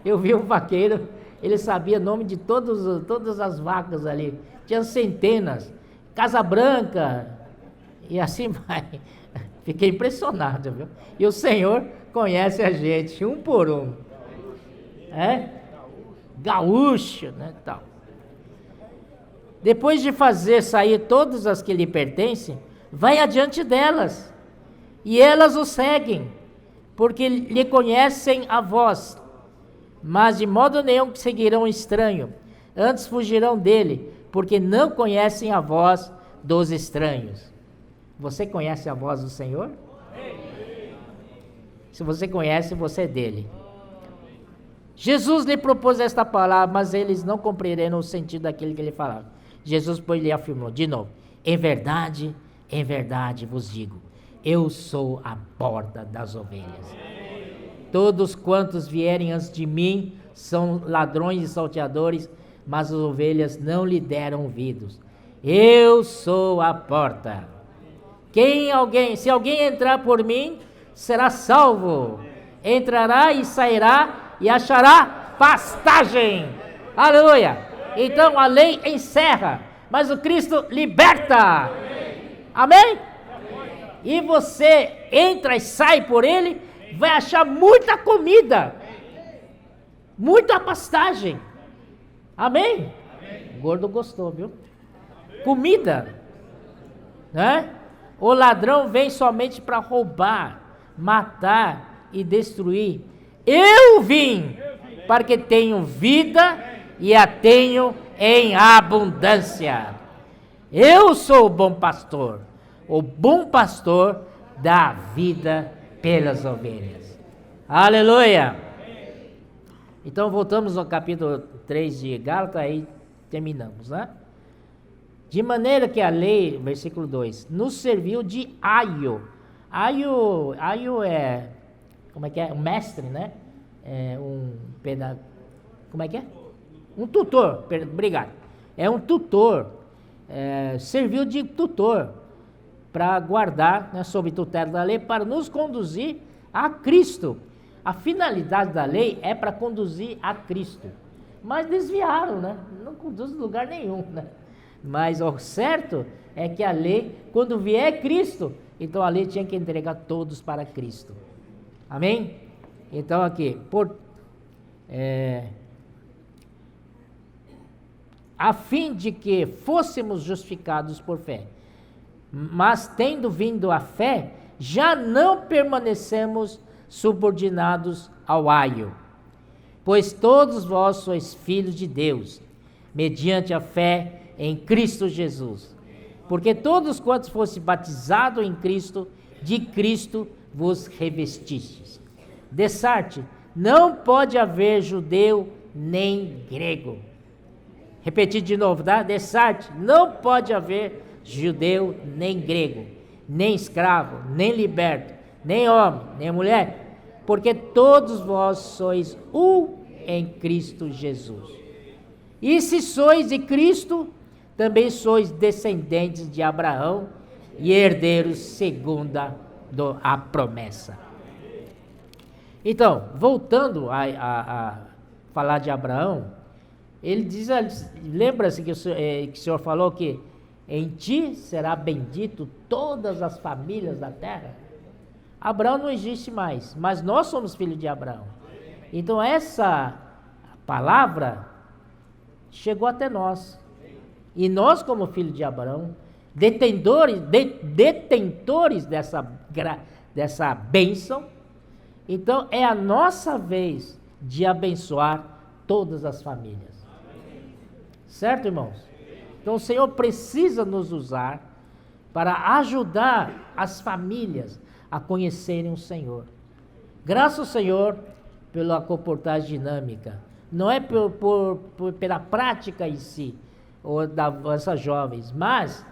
Eu vi um vaqueiro, ele sabia o nome de todas as vacas ali. Tinha centenas. Casa Branca, e assim vai. Fiquei impressionado, viu? E o Senhor conhece a gente, um por um. Gaúcho, né, tal. Depois de fazer sair todas as que lhe pertencem, vai adiante delas, e elas o seguem, porque lhe conhecem a voz. Mas de modo nenhum seguirão o estranho, antes fugirão dele, porque não conhecem a voz dos estranhos. Você conhece a voz do Senhor? Se você conhece, você é dele. Jesus lhe propôs esta palavra, mas eles não compreenderam o sentido daquilo que ele falava. Jesus, pois, lhe afirmou de novo: em verdade vos digo, eu sou a porta das ovelhas. Todos quantos vierem antes de mim são ladrões e salteadores, mas as ovelhas não lhe deram ouvidos. Eu sou a porta. Se alguém entrar por mim, será salvo. Entrará e sairá e achará pastagem. Aleluia! Então a lei encerra, mas o Cristo liberta. Amém? E você entra e sai por ele, vai achar muita comida, muita pastagem. Amém? O gordo gostou, viu? Comida, né? O ladrão vem somente para roubar, matar e destruir. Eu vim para que tenham vida e a tenham em abundância. Eu sou o bom pastor dá a vida pelas ovelhas. Aleluia! Então voltamos ao capítulo 3 de Gálatas, aí terminamos, né? De maneira que a lei, versículo 2, nos serviu de aio. Aio é, como é que é? Um mestre, né? Como é que é? Um tutor, obrigado. É um tutor, serviu de tutor para guardar, né, sob tutela da lei, para nos conduzir a Cristo. A finalidade da lei é para conduzir a Cristo. Mas desviaram, né? Não conduz a lugar nenhum, né? Mas o certo é que a lei, quando vier Cristo, então a lei tinha que entregar todos para Cristo. Amém? Então aqui, a fim de que fôssemos justificados por fé. Mas tendo vindo a fé, já não permanecemos subordinados ao aio. Pois todos vós sois filhos de Deus, mediante a fé em Cristo Jesus. Porque todos quantos fossem batizados em Cristo, de Cristo vos revestistes. Dessarte, não pode haver judeu nem grego. Repetir de novo, tá? Dessarte, não pode haver judeu nem grego, nem escravo, nem liberto, nem homem, nem mulher, porque todos vós sois um em Cristo Jesus. E se sois de Cristo, também sois descendentes de Abraão e herdeiros segundo a promessa. Então, voltando a falar de Abraão, ele diz, lembra-se que o Senhor falou que em ti será bendito todas as famílias da terra? Abraão não existe mais, mas nós somos filhos de Abraão. Então essa palavra chegou até nós. E nós, como filhos de Abraão, detentores dessa bênção, então é a nossa vez de abençoar todas as famílias. Certo, irmãos? Então o Senhor precisa nos usar para ajudar as famílias a conhecerem o Senhor. Graças ao Senhor pela comportagem dinâmica. Não é pela prática em si, ou dessas jovens, mas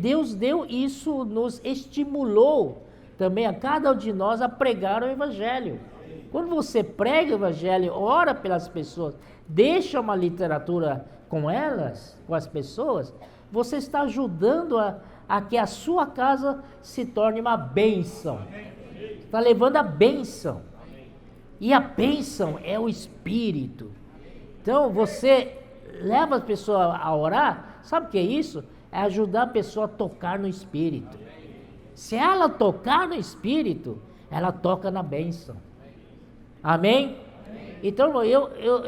Deus deu isso, nos estimulou também a cada um de nós a pregar o Evangelho. Quando você prega o Evangelho, ora pelas pessoas, deixa uma literatura com elas, com as pessoas, você está ajudando a que a sua casa se torne uma bênção. Está levando a bênção. E a bênção é o Espírito. Então você leva a pessoa a orar, sabe o que é isso? É ajudar a pessoa a tocar no Espírito. Se ela tocar no Espírito, ela toca na bênção. Amém? Então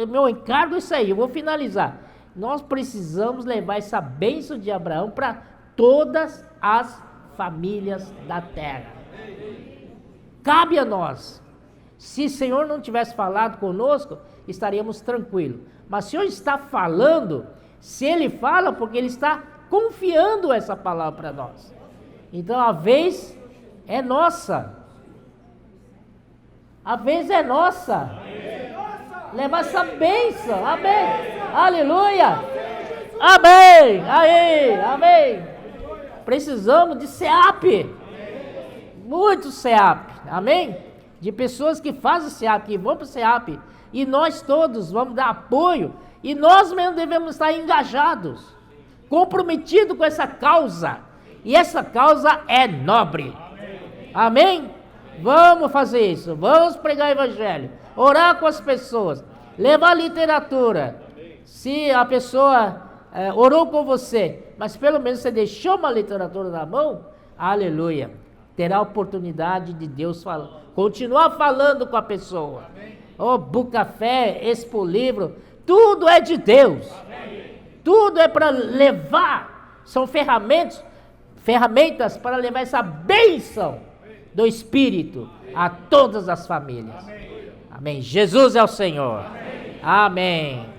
meu encargo é isso aí, eu vou finalizar. Nós precisamos levar essa bênção de Abraão para todas as famílias da terra. Cabe a nós. Se o Senhor não tivesse falado conosco, estaríamos tranquilos. Mas se o Senhor está falando, se Ele fala, porque Ele está confiando essa palavra para nós. Então a vez é nossa. A vez é nossa. Levar essa bênção. Amém. Aleluia. Amém. Aí. Amém. Precisamos de SEAP. Muito SEAP. Amém. De pessoas que fazem SEAP, que vão para o SEAP. E nós todos vamos dar apoio. E nós mesmos devemos estar engajados. Comprometidos com essa causa. E essa causa é nobre. Amém? Vamos fazer isso. Vamos pregar o evangelho. Orar com as pessoas. Levar literatura. Se a pessoa orou com você, mas pelo menos você deixou uma literatura na mão, aleluia. Terá a oportunidade de Deus continuar falando com a pessoa. Oh, Bucafé, Expo Livro, tudo é de Deus. Tudo é para levar. São ferramentas para levar essa bênção do Espírito a todas as famílias. Amém. Jesus é o Senhor. Amém.